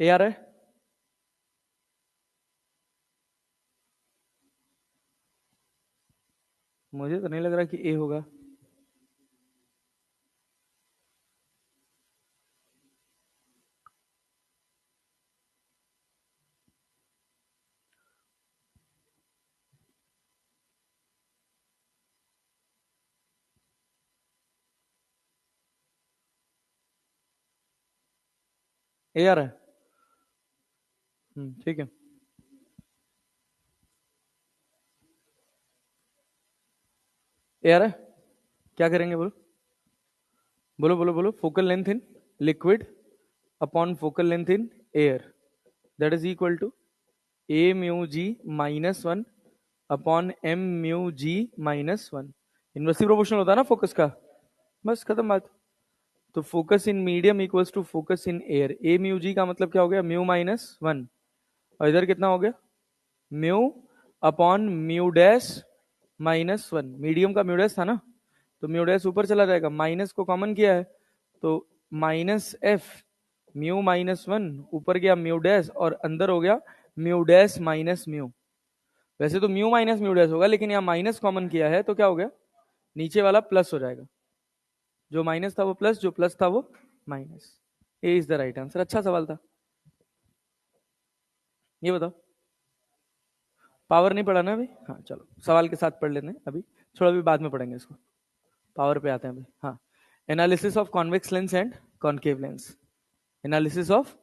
ए आ रहा है? मुझे तो नहीं लग रहा कि ए होगा. ए आ रहा है? ठीक है. यार है, क्या करेंगे बोलो बोलो बोलो बोलो, focal length in liquid upon focal length in air, that is equal to A mu ji minus one upon M mu ji minus one. Inversely proportional होता है ना फोकस का, बस खत्म बात। तो focus in medium equals to focus in air, A mu G का मतलब क्या हो गया, म्यू माइनस वन, और इधर कितना हो गया, mu upon mu dash minus one. Medium का म्यू डैश था ना, तो म्यू डैश ऊपर चला जाएगा, माइनस को कॉमन किया है तो minus F mu minus one, ऊपर गया म्यू डैश और अंदर हो गया म्यू डैश माइनस म्यू। वैसे तो म्यू माइनस म्यू डैश होगा, लेकिन यहाँ माइनस कॉमन किया है तो क्या हो गया, नीचे वाला प्लस हो जाएगा, जो माइनस था वो प्लस, जो प्लस था वो minus. A is the right answer. अच्छा सवाल था। ये बताओ, पावर नहीं पढ़ा ना अभी? हाँ चलो सवाल के साथ पढ़ लेते हैं अभी, थोड़ा भी बाद में पढ़ेंगे इसको, पावर पे आते हैं अभी। हाँ, analysis of convex lens and concave lens, analysis of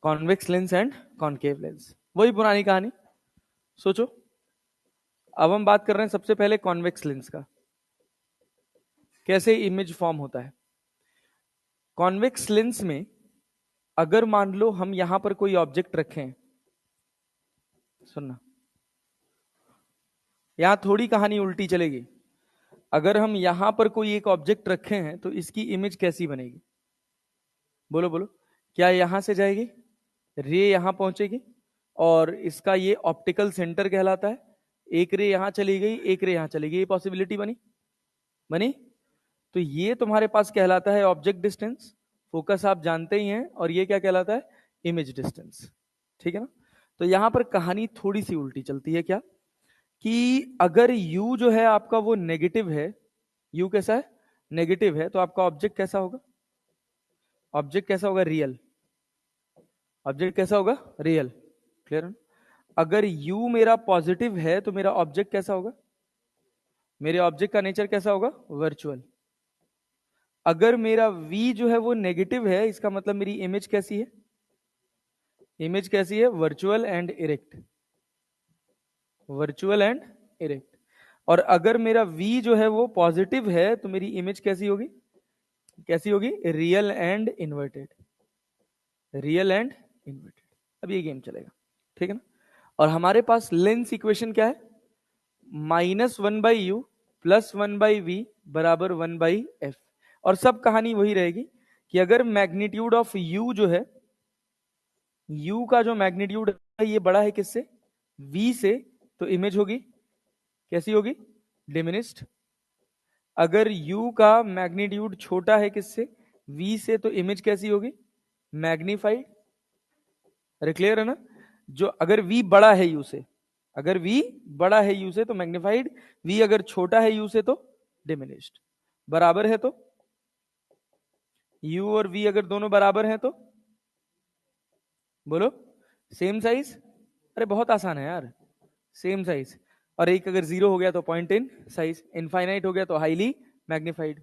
convex lens and concave lens, वही पुरानी कहानी। सोचो, अब हम बात कर रहे हैं सबसे पहले कॉन्वेक्स लेंस का, कैसे इमेज फॉर्म होता है। कॉन्वेक्स लेंस में अगर मान लो हम यहां पर कोई ऑब्जेक्ट रखें, सुनना, यहां थोड़ी कहानी उल्टी चलेगी। अगर हम यहां पर कोई एक ऑब्जेक्ट रखे हैं तो इसकी इमेज कैसी बनेगी, बोलो बोलो। क्या यहां से जाएगी, रे यहां पहुंचेगी, और इसका ये ऑप्टिकल सेंटर कहलाता है, एक रे यहां चली गई एक रे यहां चली गई, ये पॉसिबिलिटी बनी बनी। तो ये तुम्हारे पास कहलाता है ऑब्जेक्ट डिस्टेंस, फोकस आप जानते ही हैं, और ये क्या कहलाता है, इमेज डिस्टेंस। ठीक है ना। तो यहां पर कहानी थोड़ी सी उल्टी चलती है, क्या कि अगर u जो है आपका वो नेगेटिव है, u कैसा है, नेगेटिव है, तो आपका ऑब्जेक्ट कैसा होगा, ऑब्जेक्ट कैसा होगा, रियल, ऑब्जेक्ट कैसा होगा, रियल। क्लियर है। अगर u मेरा पॉजिटिव है तो मेरा ऑब्जेक्ट कैसा होगा, मेरे ऑब्जेक्ट का नेचर कैसा होगा, वर्चुअल। अगर मेरा v जो है वो नेगेटिव है, इसका मतलब मेरी इमेज कैसी है, इमेज कैसी है, virtual and erect, virtual and erect. और अगर मेरा v जो है वो पॉजिटिव है तो मेरी इमेज कैसी होगी, कैसी होगी, real and inverted, real and inverted. अब ये गेम चलेगा, ठीक है ना। और हमारे पास लेंस इक्वेशन क्या है, minus one by u plus one by v बराबर वन बाई एफ। और सब कहानी वही रहेगी कि अगर मैग्नीट्यूड ऑफ u जो है, u का जो मैग्नीट्यूड है ये बड़ा है किससे, v से, तो इमेज होगी कैसी होगी, डिमिनिस्ड। अगर u का मैग्नीट्यूड छोटा है किससे, v से, तो इमेज कैसी होगी, मैग्नीफाइड। अरे क्लियर है ना। जो अगर v बड़ा है u से, अगर v बड़ा है u से तो मैग्नीफाइड, v अगर छोटा है u से तो डिमिनिश्ड। बराबर है तो u और v अगर दोनों बराबर हैं तो बोलो सेम साइज। अरे बहुत आसान है यार, सेम साइज। और एक अगर जीरो हो गया तो पॉइंट इन साइज, इनफाइनाइट हो गया तो हाईली मैग्नीफाइड।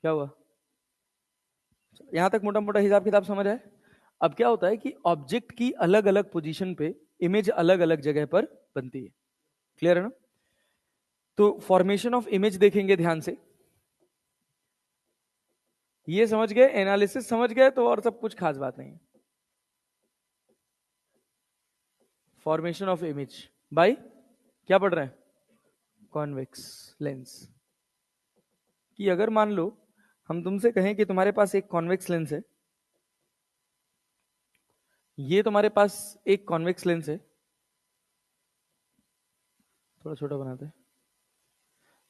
क्या हुआ, यहां तक मोटा मोटा हिसाब किताब समझ आए। अब क्या होता है कि ऑब्जेक्ट की अलग अलग पोजीशन पे इमेज अलग अलग जगह पर बनती है। क्लियर है ना। तो फॉर्मेशन ऑफ इमेज देखेंगे ध्यान से, ये समझ गए, एनालिसिस समझ गए तो और सब कुछ खास बात नहीं। फॉर्मेशन ऑफ इमेज बाय क्या पढ़ रहे हैं, कॉन्वेक्स लेंस। कि अगर मान लो हम तुमसे कहें कि तुम्हारे पास एक कॉन्वेक्स लेंस है, ये तुम्हारे पास एक कॉन्वेक्स लेंस है, थोड़ा छोटा बनाते हैं,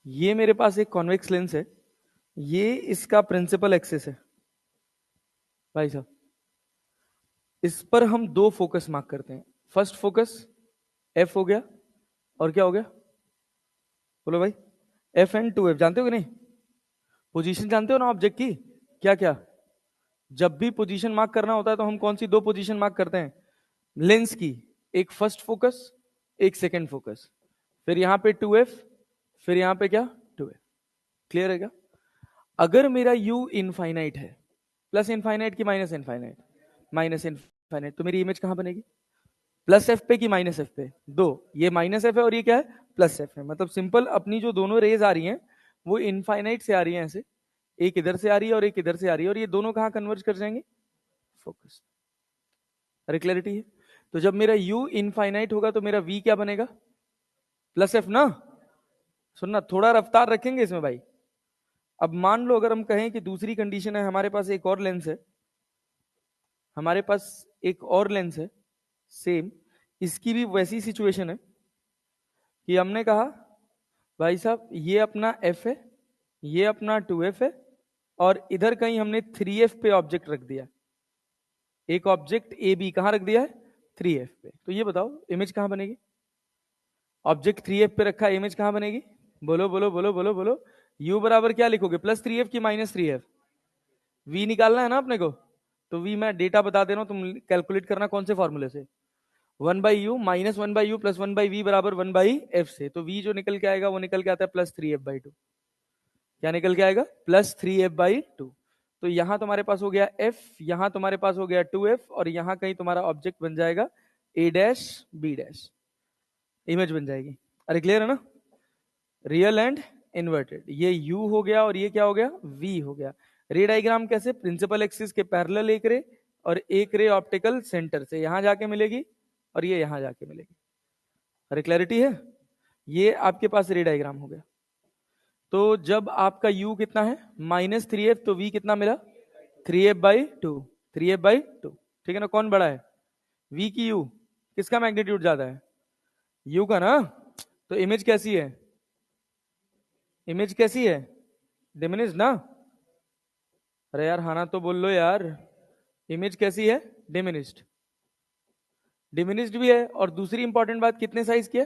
ये मेरे पास एक कॉन्वेक्स लेंस है, ये इसका प्रिंसिपल एक्सिस है भाई साहब। इस पर हम दो फोकस मार्क करते हैं, फर्स्ट फोकस एफ हो गया, और क्या हो गया, बोलो भाई, एफ एंड टू एफ। जानते हो कि नहीं, पोजीशन जानते हो ना ऑब्जेक्ट की, क्या क्या। जब भी पोजीशन मार्क करना होता है तो हम कौन सी दो पोजीशन मार्क करते हैं, लेंस की, एक फर्स्ट फोकस एक सेकंड फोकस, फिर यहां पे 2f, फिर यहां पे क्या 2f। क्लियर है क्या। अगर मेरा u इनफाइनाइट है, प्लस इनफाइनाइट की माइनस इनफाइनाइट, माइनस इनफाइनाइट, तो मेरी इमेज कहां बनेगी, प्लस एफ पे की माइनस एफ पे, दो, ये माइनस एफ है और ये क्या है प्लस एफ है। मतलब सिंपल अपनी जो दोनों रेज आ रही हैं वो इनफाइनाइट से आ रही हैं ऐसे, एक इधर से आ रही है और एक इधर से आ रही है, और ये दोनों कहाँ कन्वर्ज कर जाएंगे? फोकस। अरे क्लैरिटी है? तो जब मेरा u इनफाइनाइट होगा तो मेरा v क्या बनेगा? प्लस एफ ना। सुनना, थोड़ा रफ्तार रखेंगे इसमें भाई। अब मान लो अगर हम कहें कि दूसरी कंडीशन है, हमारे पास एक और लेंस है, हमारे पास एक और लेंस है सेम, इसकी भी वैसी सिचुएशन है कि हमने कहा भाई साहब ये अपना f है, ये अपना 2f है, और इधर कहीं हमने 3f पे ऑब्जेक्ट रख दिया। एक ऑब्जेक्ट ए बी कहां रख दिया है? 3f पे। तो ये बताओ इमेज कहां बनेगी? ऑब्जेक्ट 3f पे रखा है, इमेज कहां बनेगी? बोलो बोलो बोलो बोलो बोलो। u बराबर क्या लिखोगे, +3f की -3f? v निकालना है ना अपने को, तो v मैं डेटा बता दे रहा हूं, तुम कैलकुलेट करना कौन से फॉर्मूले से। 1/u minus 1/u plus 1/v बराबर 1/f से। तो v जो निकल के आएगा वो निकल के आता है +3f/2। क्या निकल के आएगा? +3f/2। तो यहां तुम्हारे पास हो गया f, यहां तुम्हारे पास हो गया 2f, और यहां कहीं तुम्हारा ऑब्जेक्ट बन जाएगा a dash b dash, image बन जाएगी। अरे क्लियर है ना? रियल एंड इन्वर्टेड, ये u हो गया और ये क्या हो गया? v हो गया। रे डायग्राम कैसे? प्रिंसिपल एक्सिस के पैरेलल एक रे, और एक रे ऑप्टिकल सेंटर से यहां जाके मिलेगी, और ये यहां जाके मिलेगी। अरे क्लैरिटी है? ये आपके पास रे डायग्राम हो गया। तो जब आपका u कितना है? -3f, तो v कितना मिला? 3f/2। 3f/2, ठीक है ना? कौन बड़ा है, v की u? किसका मैग्नीट्यूड ज्यादा है? u का ना। तो इमेज कैसी है? इमेज कैसी है? डिमिनिश ना। अरे यार हाँ ना तो बोल लो यार। इमेज कैसी है? डिमिनिश्ड। डिमिनिश्ड भी है, और दूसरी इंपॉर्टेंट बात, कितने साइज की है?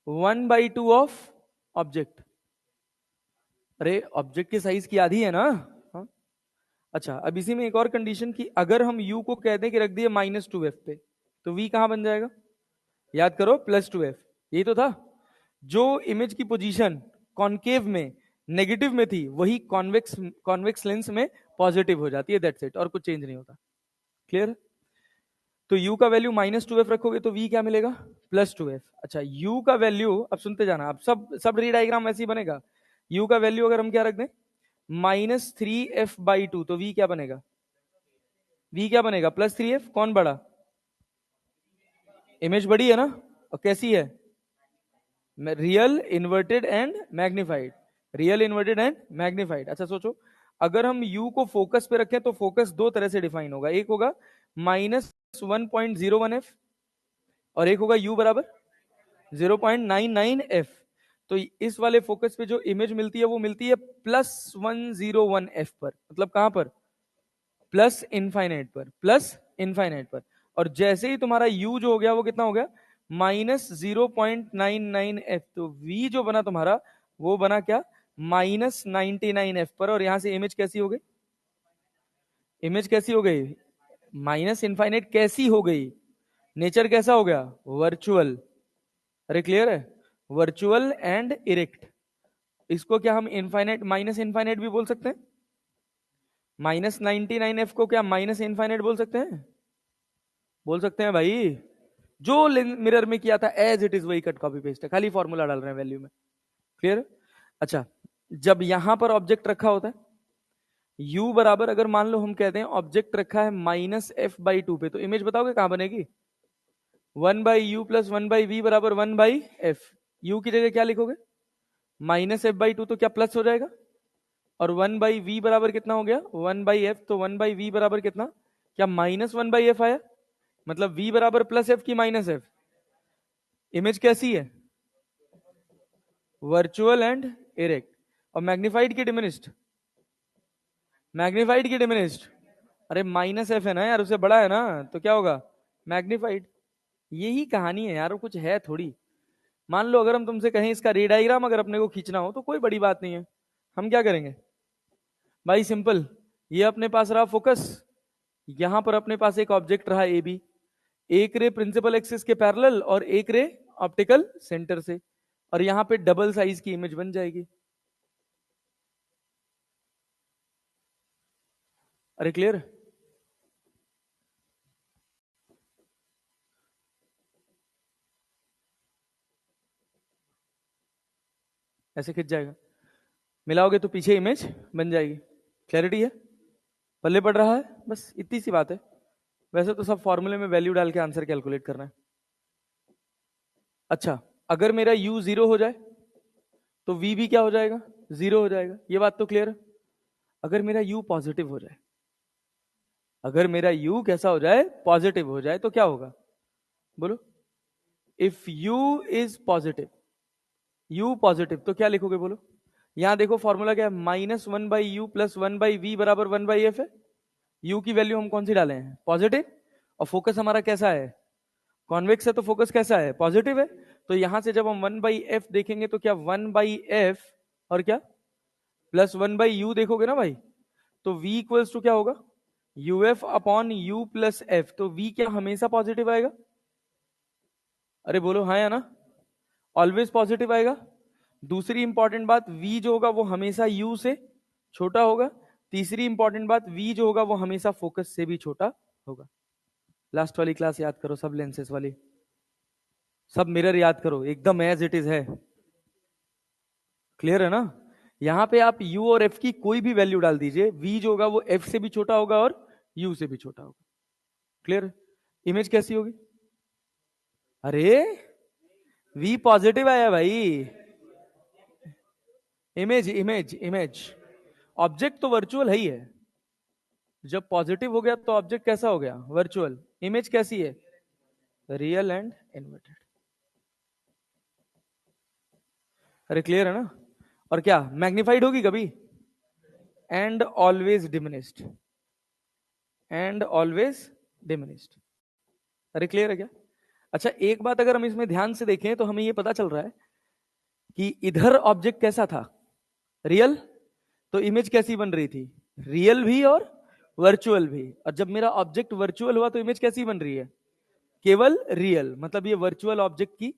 1/2 ऑफ ऑब्जेक्ट। अरे ऑब्जेक्ट के साइज की आधी है ना। हाँ? अच्छा, अब इसी में एक और कंडीशन की, अगर हम u को कह दें कि रख दिए -2f पे, तो v कहां बन जाएगा? याद करो, +2f। यही तो था। जो इमेज की पोजीशन कॉन्केव में नेगेटिव में थी, वही कॉन्वेक्स कॉन्वेक्स लेंस में पॉजिटिव हो जाती है। दैट्स इट, और कुछ चेंज नहीं होता। क्लियर? तो u का वैल्यू -2f रखोगे तो v क्या मिलेगा? +2f। अच्छा, u का वैल्यू, अब सुनते जाना, अब सब सब री डायग्राम ऐसे ही बनेगा। u का वैल्यू अगर हम क्या रख दें? -3f/2, तो v क्या बनेगा? v क्या बनेगा? +3f। कौन बड़ा? इमेज बड़ी है ना। और कैसी है? Real, inverted and magnified. Real, inverted and magnified. अच्छा सोचो, अगर हम u को फोकस पे रखें तो फोकस दो तरह से डिफाइन होगा। एक होगा -1.01f, और एक होगा u बराबर 0.99f। तो इस वाले फोकस पे जो इमेज मिलती है वो मिलती है +101f पर। मतलब कहां पर? प्लस इनफाइनाइट पर, प्लस इनफाइनाइट पर। और जैसे ही तुम्हारा u जो हो गया वो कितना हो गया? -0.99f। तो v जो बना तुम्हारा वो बना क्या? -99f पर। और यहां से इमेज कैसी हो गई? इमेज कैसी हो गई? माइनस इनफाइनाइट कैसी हो गई? नेचर कैसा हो गया? वर्चुअल। अरे क्लियर है? Virtual and erect. इसको क्या हम इनफाइनाइट माइनस इनफाइनाइट भी बोल सकते हैं? -99f को क्या माइनस इनफाइनाइट बोल सकते हैं? बोल सकते हैं भाई। जो मिरर में किया था एज इट इज वही कट कॉपी पेस्ट है, खाली फॉर्मूला डाल रहे हैं वैल्यू में। क्लियर? अच्छा, जब यहां पर ऑब्जेक्ट रखा होता है u बराबर, अगर मान लो हम कहते हैं ऑब्जेक्ट रखा है -f/2 पे, तो इमेज बताओगे कहां बनेगी? 1/u प्लस 1/v बराबर 1/f। u की जगह क्या लिखोगे? -f/2, तो क्या प्लस हो जाएगा? और 1/v बराबर कितना हो गया? 1/f। तो 1/v बराबर कितना? क्या -1/f आया? मतलब v बराबर +f की -f। इमेज कैसी है? Virtual and erect. और मैग्निफाइड की डिमिनिश्ड? मैग्निफाइड की डिमिनिश्ड। अरे -f है ना यार, उससे बड़ा है ना, तो क्या होगा? मैग्निफाइड। यही कहानी है यार, वो कुछ है थोड़ी। मान लो अगर हम तुमसे कहें इसका रे डायग्राम अगर अपने को खींचना हो तो कोई बड़ी बात नहीं है। हम क्या करेंगे भाई? सिंपल, ये अपने पास रहा फोकस, यहां पर अपने पास एक ऑब्जेक्ट रहा ए बी, एक रे प्रिंसिपल एक्सिस के पैरेलल और एक रे ऑप्टिकल सेंटर से, और यहां पे डबल साइज की इमेज बन जाएगी। अरे क्लियर? ऐसे खिंच जाएगा, मिलाओगे तो पीछे इमेज बन जाएगी। क्लैरिटी है? पल्ले पड़ रहा है? बस इतनी सी बात है। वैसे तो सब फॉर्मूले में वैल्यू डाल के आंसर कैलकुलेट करना है। अच्छा, अगर मेरा u 0 हो जाए तो v भी क्या हो जाएगा? 0 हो जाएगा। ये बात तो क्लियर है। अगर मेरा u पॉजिटिव हो जाए, अगर मेरा u कैसा हो जाए? पॉजिटिव हो जाए, तो क्या होगा? बोलो। If u is positive, u positive, तो क्या लिखोगे? बोलो। यहां देखो फॉर्मूला क्या है, -1/u प्लस 1/v बराबर 1/f है। u की वैल्यू हम कौन सी डाले हैं? पॉजिटिव। और फोकस हमारा कैसा है? कॉन्वेक्स है, तो फोकस कैसा है? पॉजिटिव है। तो यहां से जब हम 1/f देखेंगे तो क्या 1/f और क्या प्लस 1/u देखोगे ना भाई, तो v इक्वल्स टू क्या होगा? uf upon u plus f। तो v क्या हमेशा पॉजिटिव आएगा? अरे बोलो हाँ या ना? ऑलवेज पॉजिटिव आएगा। दूसरी इंपॉर्टेंट बात, v जो होगा वो हमेशा u से छोटा होगा। तीसरी इंपॉर्टेंट बात, v जो होगा वो हमेशा फोकस से भी छोटा होगा। लास्ट वाली क्लास याद करो, सब लेंसेज वाली, सब मिरर याद करो, एकदम एज इट इज है। क्लियर है ना? यहां पे आप u और f की कोई भी वैल्यू डाल दीजिए, v जो होगा वो f से भी छोटा होगा और u से भी छोटा होगा। क्लियर? इमेज कैसी होगी? अरे v पॉजिटिव आया भाई। इमेज इमेज इमेज, ऑब्जेक्ट तो वर्चुअल है ही है। जब पॉजिटिव हो गया तो ऑब्जेक्ट कैसा हो गया? वर्चुअल। इमेज कैसी है? Real and inverted. अरे क्लियर है ना? और क्या मैग्निफाइड होगी कभी? And always diminished, and always diminished. अरे क्लियर है क्या? अच्छा, एक बात अगर हम इसमें ध्यान से देखें तो हमें ये पता चल रहा है कि इधर ऑब्जेक्ट कैसा था? रियल। तो इमेज कैसी बन रही थी? रियल भी और वर्चुअल भी। और जब मेरा ऑब्जेक्ट वर्चुअल हुआ तो इमेज कैसी बन रही है? केवल रियल। मतलब ये वर्चुअल ऑब्जेक्ट की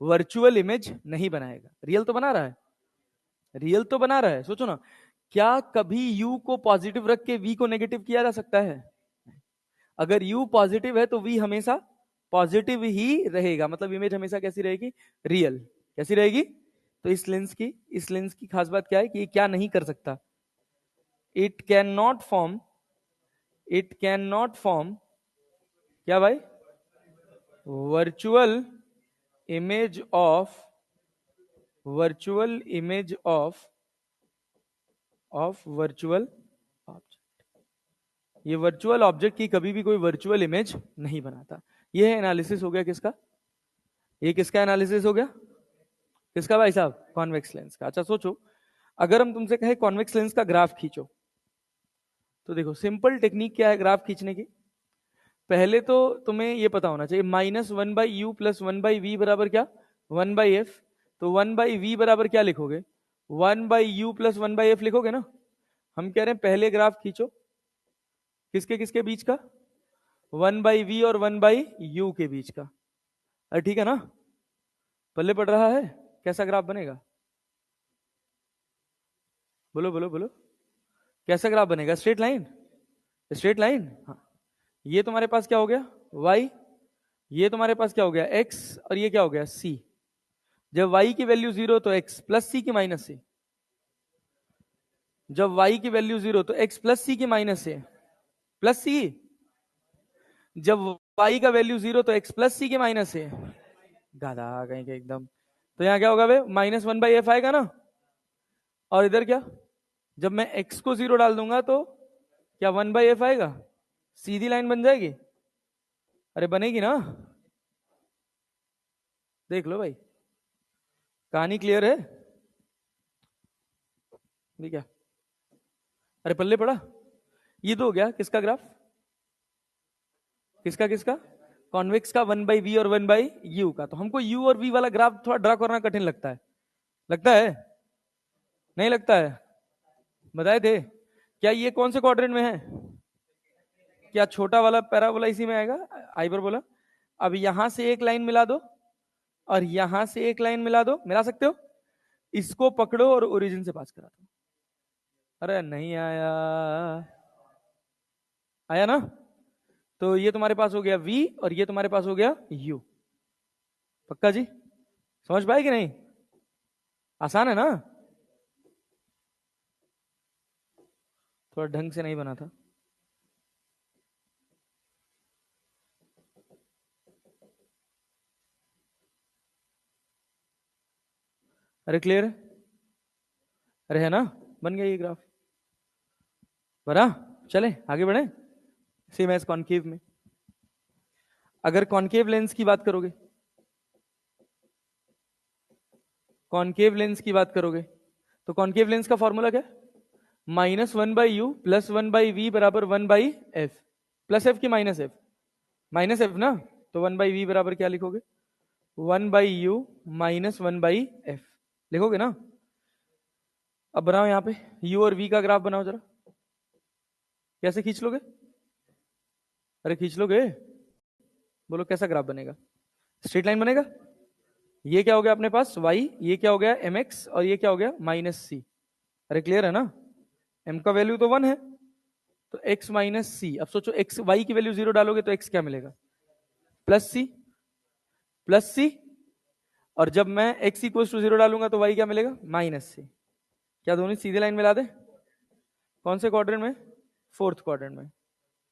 वर्चुअल इमेज नहीं बनाएगा, रियल तो बना रहा है। रियल तो बना रहा है। सोचो ना, क्या कभी u को पॉजिटिव रख के v को नेगेटिव किया जा सकता है? अगर u पॉजिटिव है तो v हमेशा पॉजिटिव ही रहेगा। मतलब इमेज हमेशा कैसी रहेगी? रियल। कैसी रहेगी? तो इस लेंस की खास बात क्या है कि ये क्या नहीं कर सकता? It can not form, it can not form क्या भाई? Virtual image of, virtual image of virtual object. ये वर्चुअल ऑब्जेक्ट की कभी भी कोई वर्चुअल इमेज नहीं बनाता। ये एनालिसिस हो गया किसका? ये किसका एनालिसिस हो गया? किसका भाई साहब? कॉन्वेक्स लेंस का। अच्छा सोचो, अगर हम तुमसे कहें कॉन्वेक्स लेंस का ग्राफ खींचो, तो देखो सिंपल टेक्निक क्या है ग्राफ खींचने की। पहले तो तुम्हें ये पता होना चाहिए -1/u प्लस 1/v बराबर क्या? 1/f। तो 1/v बराबर क्या लिखोगे? 1/u प्लस 1/f लिखोगे ना। हम कह रहे हैं पहले ग्राफ खींचो, किसके किसके बीच का? 1/v और 1/u के बीच का। अरे ठीक है ना? पल्ले पड़ रहा है? कैसा ग्राफ बनेगा? बोलो बोलो बोलो। कैसा ग्राफ बनेगा? Straight line? स्ट्रेट लाइन, हाँ। ये तुम्हारे पास क्या हो गया? y। ये तुम्हारे पास क्या हो गया? x। और ये क्या हो गया? c। जब y की वैल्यू 0 तो x प्लस c की माइनस से। जब y की वैल्यू 0 तो x प्लस c की माइनस से प्लस c। जब y का वैल्यू 0 तो x प्लस c के माइनस से। गाधा कहीं के एकदम। तो यहां क्या होगा बे? -1/f आएगा ना। और इधर क्या? जब मैं x को 0 डाल दूंगा तो क्या 1/f आएगा? सीधी लाइन बन जाएगी? अरे बनेगी ना? देख लो भाई, कहानी क्लियर है? ठीक है। अरे पल्ले पड़ा। ये तो हो गया किसका ग्राफ? किसका किसका? कॉन्वेक्स का 1/v और 1/u का। तो हमको u और v वाला ग्राफ थोड़ा ड्रा करना कठिन लगता है। लगता है? नहीं लगता है? बताए थे क्या? ये कौन से क्वाड्रेंट में है? क्या छोटा वाला पैराबोला इसी में आएगा? हाइपरबोला। अब यहां से एक लाइन मिला दो और यहां से एक लाइन मिला दो, मिला सकते हो? इसको पकड़ो और ओरिजिन से पास करा दो। अरे नहीं आया? आया ना? तो ये तुम्हारे पास हो गया v और ये तुम्हारे पास हो गया u। पक्का जी? समझ पाए कि नहीं? आसान है ना? थोड़ा ढंग से नहीं बना था। अरे क्लियर है? अरे है ना? बन गया ये ग्राफ। बना? चले आगे बढ़े। सेम एज कॉनकेव में, अगर कॉनकेव लेंस की बात करोगे, कॉनकेव लेंस की बात करोगे तो कॉनकेव लेंस का फॉर्मूला क्या है? -1/u प्लस 1/v बराबर 1/f। प्लस एफ की माइनस एफ? माइनस एफ ना, तो 1/v बराबर क्या लिखोगे? 1/u माइनस 1/f लिखोगे ना? अब बनाओ यहाँ पे u और v का ग्राफ बनाओ जरा। कैसे खींच लोगे? अरे खींच लोगे? बोलो कैसा ग्राफ बनेगा? स्ट्रेट लाइन बनेगा? ये क्या हो गया अपने पास y, ये क्या हो गया mx, और ये क्या हो गया -c। अरे क्लियर है ना? m का वैल्यू तो 1 है, तो x माइनस सी। अब सोचो x y की वैल्यू 0 डालोगे तो x क्या मिलेगा? प्लस सी। प्लस सी, और जब मैं x इक्वल टू 0 डालूंगा तो y क्या मिलेगा? -c। क्या दोनों सीधे लाइन मिला दे? कौन से क्वाड्रेंट में? फोर्थ क्वाड्रेंट में।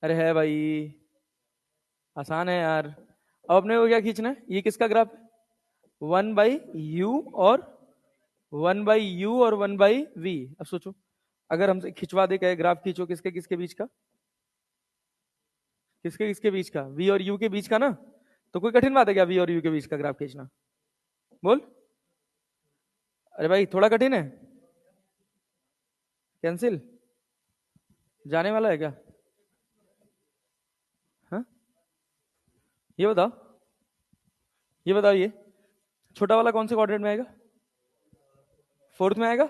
अरे है भाई, आसान है यार। अब अपने को क्या खींचना है? ये किसका ग्राफ है? 1/u और 1/u और 1/v। अब सोचो अगर हमसे खिंचवा दे, कहे ग्राफ खींचो, किसके किसके बीच का? किसके किसके बीच का? v और u के बीच का ना। तो कोई कठिन बात है क्या v और u के बीच का ग्राफ खींचना? बोल। अरे भाई थोड़ा कठिन है? कैंसिल जाने वाला है क्या? हाँ ये बताओ, ये बताओ, ये छोटा वाला कौन से क्वाड्रेंट में आएगा? फोर्थ में आएगा।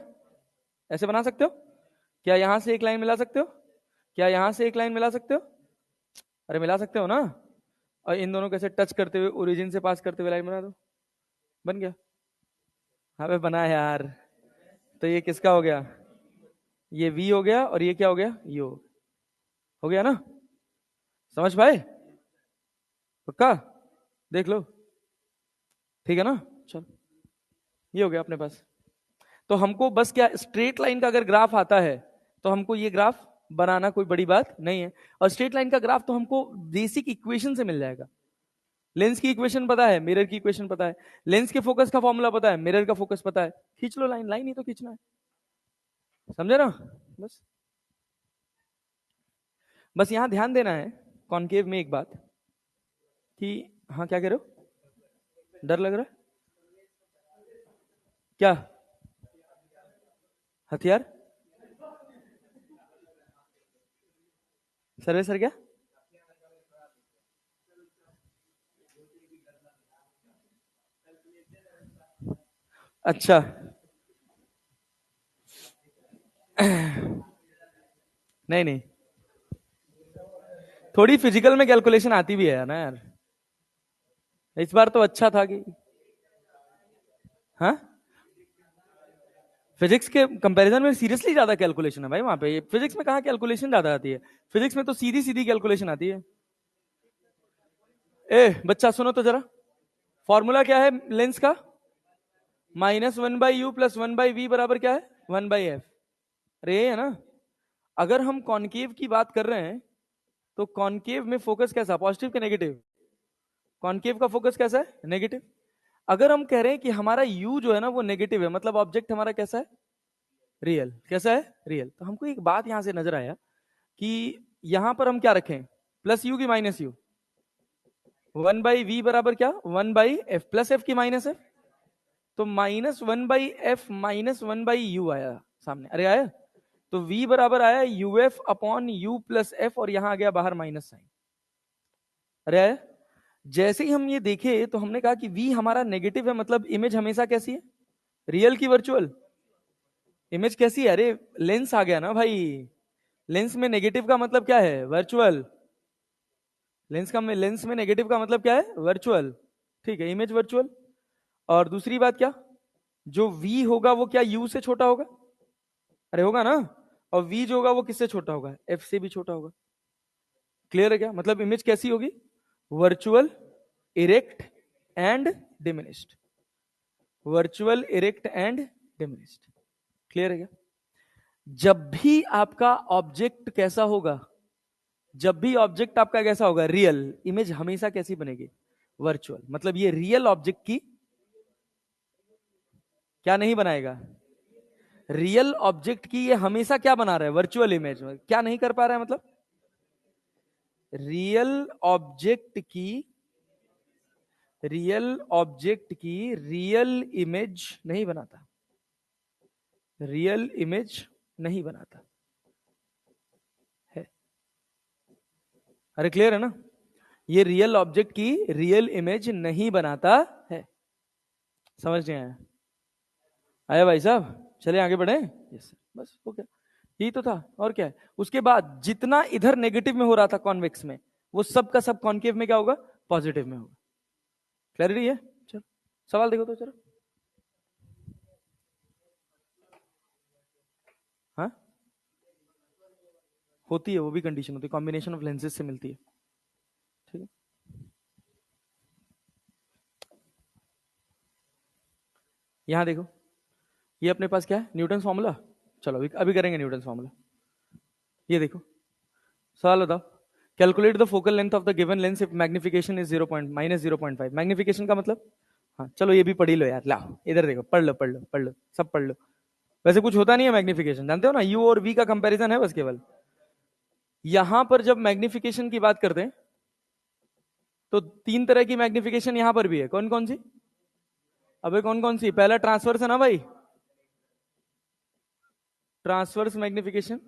ऐसे बना सकते हो? क्या यहां से एक लाइन मिला सकते हो? क्या यहां से एक लाइन मिला सकते हो? अरे मिला सकते हो ना। और इन दोनों को ऐसे टच करते हुए, ओरिजिन से पास करते हुए लाइन बना दो, बन गया। हाँ भाई बना यार। तो ये किसका हो गया? ये v हो गया, और ये क्या हो गया? u हो गया ना? समझ पाए? पक्का? देख लो, ठीक है ना? चलो ये हो गया अपने पास। तो हमको बस क्या, स्ट्रेट लाइन का अगर ग्राफ आता है तो हमको ये ग्राफ बनाना कोई बड़ी बात नहीं है। और स्ट्रेट लाइन का ग्राफ तो हमको बेसिक इक्वेशन से मिल जाएगा। लेंस की इक्वेशन पता है, मिरर की इक्वेशन पता है, लेंस के फोकस का फॉर्मूला पता है, मिरर का फोकस पता है, खींच लो लाइन। लाइन ही तो खींचना है, समझे ना? बस बस यहां ध्यान देना है कॉनकेव में एक बात कि, हाँ क्या कह रहे हो? डर लग रहा है? क्या हथियार? सर्वे सर क्या? अच्छा नहीं नहीं, थोड़ी फिजिकल में कैलकुलेशन आती भी है ना यार। इस बार तो अच्छा था कि, हाँ फिजिक्स के कंपैरिजन में सीरियसली ज्यादा कैलकुलेशन है भाई वहां पे। फिजिक्स में कहाँ कैलकुलेशन ज्यादा आती है? फिजिक्स में तो सीधी सीधी कैलकुलेशन आती है। ए बच्चा सुनो तो जरा, फॉर्मूला क्या है लेंस का? -1/u प्लस 1/v बराबर क्या है? 1/f। अरे ये है ना। अगर हम कॉनकेव की बात कर रहे हैं तो कॉनकेव में फोकस कैसा, पॉजिटिव के नेगेटिव? कॉनकेव का फोकस कैसा है? नेगेटिव। अगर हम कह रहे हैं कि हमारा u जो है ना वो नेगेटिव है, मतलब ऑब्जेक्ट हमारा कैसा है? रियल। कैसा है? रियल। तो हमको एक बात यहां से नजर आया कि यहां पर हम क्या रखें, प्लस यू की माइनस यू? 1/v बराबर क्या? 1/f प्लस एफ की माइनस एफ। तो -1/f माइनस 1/u आया सामने। अरे आया? तो v बराबर आया uf upon u plus F, और यहां आ गया बाहर माइनस साइन। अरे आया? जैसे ही हम ये देखे तो हमने कहा कि v हमारा नेगेटिव है, मतलब इमेज हमेशा कैसी है? रियल की वर्चुअल? इमेज कैसी है? अरे लेंस आ गया ना भाई। लेंस में नेगेटिव का मतलब क्या है? वर्चुअल। लेंस में नेगेटिव का मतलब क्या है? वर्चुअल। ठीक है, इमेज वर्चुअल। और दूसरी बात क्या, जो v होगा वो क्या u से छोटा होगा? अरे होगा ना। और v जो होगा वो किससे छोटा होगा? f से भी छोटा होगा। क्लियर है क्या? मतलब इमेज कैसी होगी? Virtual, erect and diminished. Virtual, erect and diminished. Clear है क्या? जब भी आपका ऑब्जेक्ट कैसा होगा, जब भी ऑब्जेक्ट आपका कैसा होगा रियल, इमेज हमेशा कैसी बनेगी? वर्चुअल। मतलब ये रियल ऑब्जेक्ट की क्या नहीं बनाएगा? रियल ऑब्जेक्ट की ये हमेशा क्या बना रहा है? Virtual image. क्या नहीं कर पा रहा है मतलब? रियल ऑब्जेक्ट की रियल इमेज नहीं बनाता, रियल इमेज नहीं बनाता है। अरे क्लियर है ना? ये रियल ऑब्जेक्ट की रियल इमेज नहीं बनाता है। समझ नहीं आया? आया भाई साहब? चले आगे बढ़े। यस, बस हो गया, यही तो था। और क्या है? उसके बाद जितना इधर नेगेटिव में हो रहा था कॉन्वेक्स में, वो सब का सब कॉन्केव में क्या होगा? पॉजिटिव में होगा। क्लैरिटी है? चलो सवाल देखो तो चलो। हाँ, होती है, वो भी कंडीशन होती है, कॉम्बिनेशन ऑफ लेंसेज से मिलती है। ठीक है, यहां देखो, ये अपने पास क्या है? Newton formula. चलो अभी करेंगे न्यूटन फॉर्मूला। ये देखो, सवाल बताओ, calculate the focal length of the given lens if magnification is -0.5। Magnification का मतलब, हाँ चलो ये भी पढ़ ही लो यार, लाओ इधर देखो, पढ़ लो पढ़ लो पढ़ लो, सब पढ़ लो। वैसे कुछ होता नहीं है मैग्निफिकेशन, जानते हो ना, यू और वी का कंपैरिजन है बस केवल। यहां पर जब मैग्निफिकेशन की बात करते हैं तो तीन तरह की मैग्निफिकेशन यहां पर भी है। कौन कौन सी? अबे कौन कौन सी? पहला ट्रांसवर्स है ना भाई, ट्रांसवर्स मैग्निफिकेशन,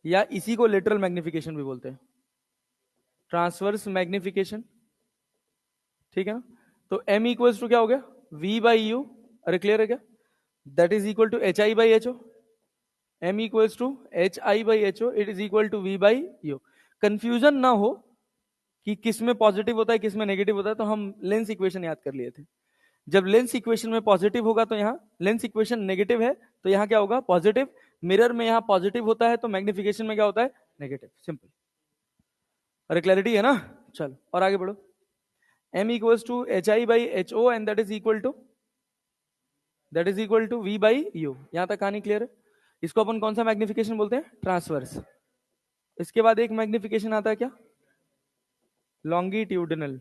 या इसी को लेटरल मैग्निफिकेशन भी बोलते हैं, ट्रांसवर्स मैग्निफिकेशन। ठीक है ना? तो m इक्वल्स टू क्या हो गया? v by u. अरे क्लियर है क्या? That is equal to h i by h o. m equals to h i by h o, it is equal to v by u. Confusion ना हो कि किस में पॉजिटिव होता है किस में नेगेटिव होता है, तो हम लेंस इक्वेशन याद कर लिए थे। जब लेंस इक्वेशन में पॉजिटिव होगा तो यहाँ, लेंस इक्वेशन नेगेटिव है तो यहाँ क्या होगा? पॉजिटिव। मिरर में यहाँ पॉजिटिव होता है तो मैग्निफिकेशन में क्या होता है? नेगेटिव। सिंपल। अरे क्लैरिटी है ना? चलो और आगे बढ़ो। m equals to h i by h o and that is equal to v by u. यहां तक कहानी क्लियर है? इसको अपन कौन सा मैग्निफिकेशन बोलते हैं? ट्रांसवर्स। इसके बाद एक मैग्निफिकेशन आता है क्या? लॉन्गिट्यूडिनल।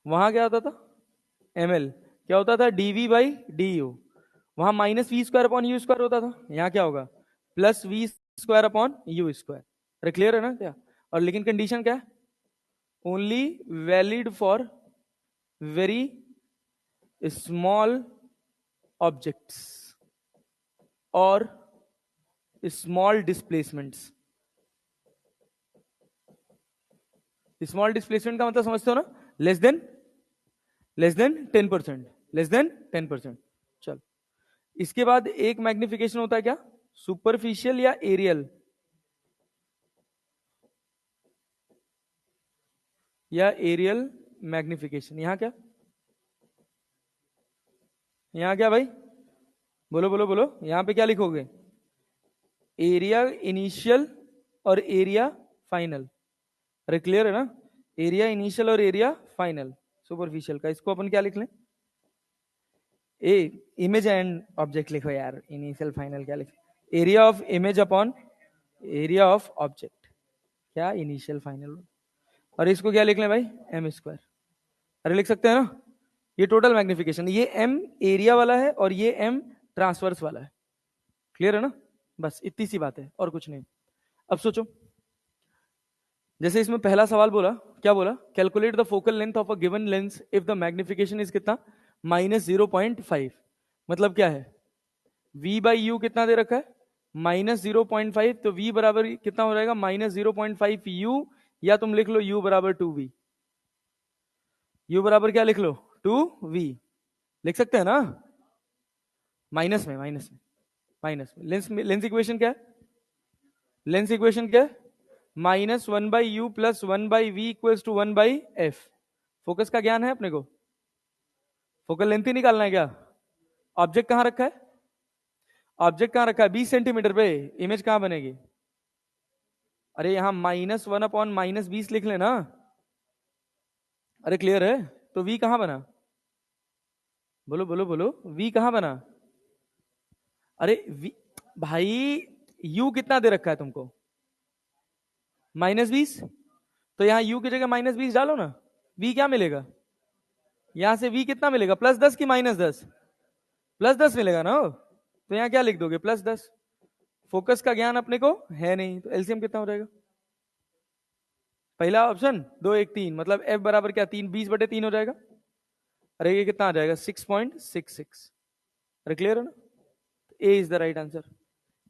वहां क्या होता था? ml। क्या होता था? dv by du। वहां minus v square upon u square होता था, यहाँ क्या होगा? Plus v square upon u square. अरे क्लियर है ना क्या? और लेकिन कंडीशन क्या है? Only valid for very small objects और स्मॉल डिस्प्लेसमेंट्स। स्मॉल डिस्प्लेसमेंट का मतलब समझते हो ना? Less than 10%, less than 10%। चलो, इसके बाद एक मैग्निफिकेशन होता है क्या? सुपरफिशियल या एरियल, या एरियल मैग्निफिकेशन। यहां क्या? यहां क्या भाई? बोलो बोलो बोलो, यहां पे क्या लिखोगे? एरिया इनिशियल और एरिया फाइनल। अरे क्लियर है ना? एरिया इनिशियल और एरिया फाइनल। सुपरफिशियल का इसको अपन क्या लिख लें? ए इमेज एंड ऑब्जेक्ट लिखो यार, इनिशियल फाइनल क्या लिखे? Area of image upon area of object, क्या इनिशियल फाइनल। और इसको क्या लिख लें भाई? M square. अरे लिख सकते हैं ना? ये टोटल मैग्निफिकेशन, ये एम एरिया वाला है और ये एम ट्रांसवर्स वाला है। क्लियर है ना? बस इतनी सी बात है और कुछ नहीं। अब सोचो, जैसे इसमें पहला सवाल बोला, क्या बोला? Calculate the focal length of a given lens if the magnification is कितना? -0.5। मतलब क्या है? v बाई यू कितना दे रखा है? -0.5। तो v बराबर कितना हो जाएगा? -0.5 u, या तुम लिख लो u बराबर 2v। u बराबर क्या लिख लो? 2v। लिख सकते हैं ना? माइनस में लेंस इक्वेशन क्या है? लेंस इक्वेशन क्या है? -1/u plus 1/v equals to 1/f। Focus का ज्ञान है अपने को? फोकल लेंथ ही निकालना है क्या? ऑब्जेक्ट कहां रखा है? ऑब्जेक्ट कहां रखा है? 20 सेंटीमीटर पे। इमेज कहां बनेगी? अरे यहां -1 अपॉन -20 लिख लेना। अरे क्लियर है? तो v कहां बना? बोलो बोलो बोलो, v कहां बना? अरे v, भाई u कितना दे रखा है तुमको? -20। तो यहाँ u की जगह -20 डालो ना, v क्या मिलेगा? यहां से v कितना मिलेगा? +10 की -10? +10 मिलेगा ना। तो यहाँ क्या लिख दोगे? +10। फोकस का ज्ञान अपने को है नहीं, तो एलसीएम कितना हो जाएगा? पहला ऑप्शन 2 1 3, मतलब f बराबर क्या? 3, 20/3 हो जाएगा। अरे ये कितना आ जाएगा? 6.66। अरे क्लियर है ना? A is the right answer.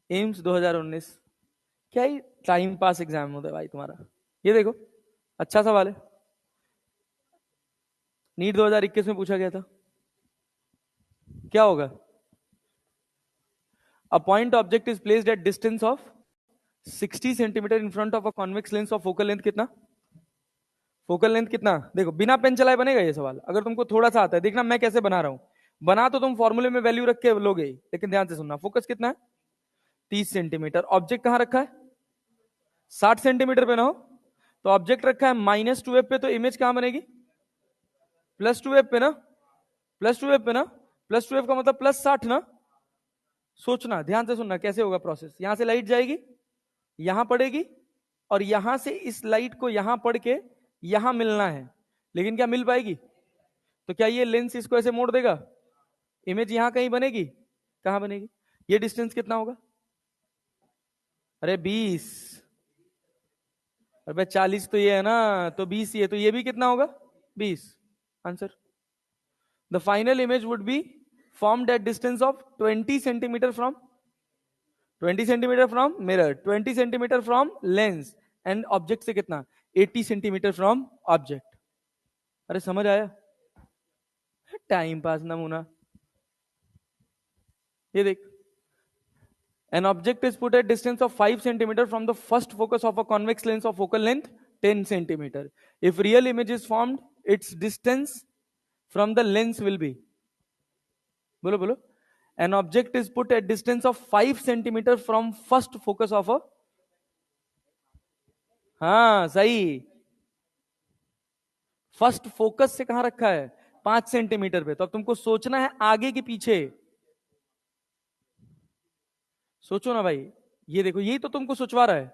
AIIMS 2019। क्या ही टाइम पास एग्जाम होता है भाई तुम्हारा। ये देखो, अच्छा सवाल है, नीट 2021 में पूछा गया था। क्या होगा? A point object is placed at distance of 60 centimetre in front of a convex lens of focal length कितना? फोकल लेंथ कितना? देखो बिना पेन चलाए बनेगा ये सवाल, अगर तुमको थोड़ा सा आता है। देखना मैं कैसे बना रहा हूं, बना तो तुम फॉर्मूले में वैल्यू रख के लोगे ही, लेकिन ध्यान से सुनना। फोकस कितना है? 30 सेंटीमीटर। ऑब्जेक्ट कहां रखा है? 60 सेंटीमीटर पे ना हो, तो ऑब्जेक्ट रखा है -2f पे, तो इमेज कहां बनेगी? +2f पे ना, +2f पे ना, +2f का मतलब +60 ना। सोचना, ध्यान से सुनना कैसे होगा प्रोसेस। यहां से लाइट जाएगी, यहां पड़ेगी, और यहां से इस लाइट को यहां पड़ के यहां मिलना है, लेकिन क्या मिल पाएगी? तो क्या ये लेंस इसको ऐसे मोड़ देगा? इमेज यहां कहीं बनेगी? कहां बनेगी? ये डिस्टेंस कितना होगा? अरे 20। अरे 40 तो ये है ना, तो 20 ये, तो ये भी कितना होगा? 20। Answer. The final image would be formed at distance of 20 centimetre from 20 centimetre from mirror, 20 centimetre from lens, and object से कितना? 80 सेंटीमीटर फ्रॉम ऑब्जेक्ट। अरे समझ आया? टाइम पास नमूना। ये देख, an object is put at distance of 5 centimeter from the first focus of a convex lens of focal length 10 centimeter. If real image is formed, its distance from the lens will be, बोलो बोलो, an object is put at distance of 5 centimeter from first focus of a, हाँ सही, first focus से कहां रखा है? 5 centimetre पे। तो अब तुमको सोचना है आगे के पीछे। सोचो ना भाई, ये देखो, यही तो तुमको सोचवा रहा है।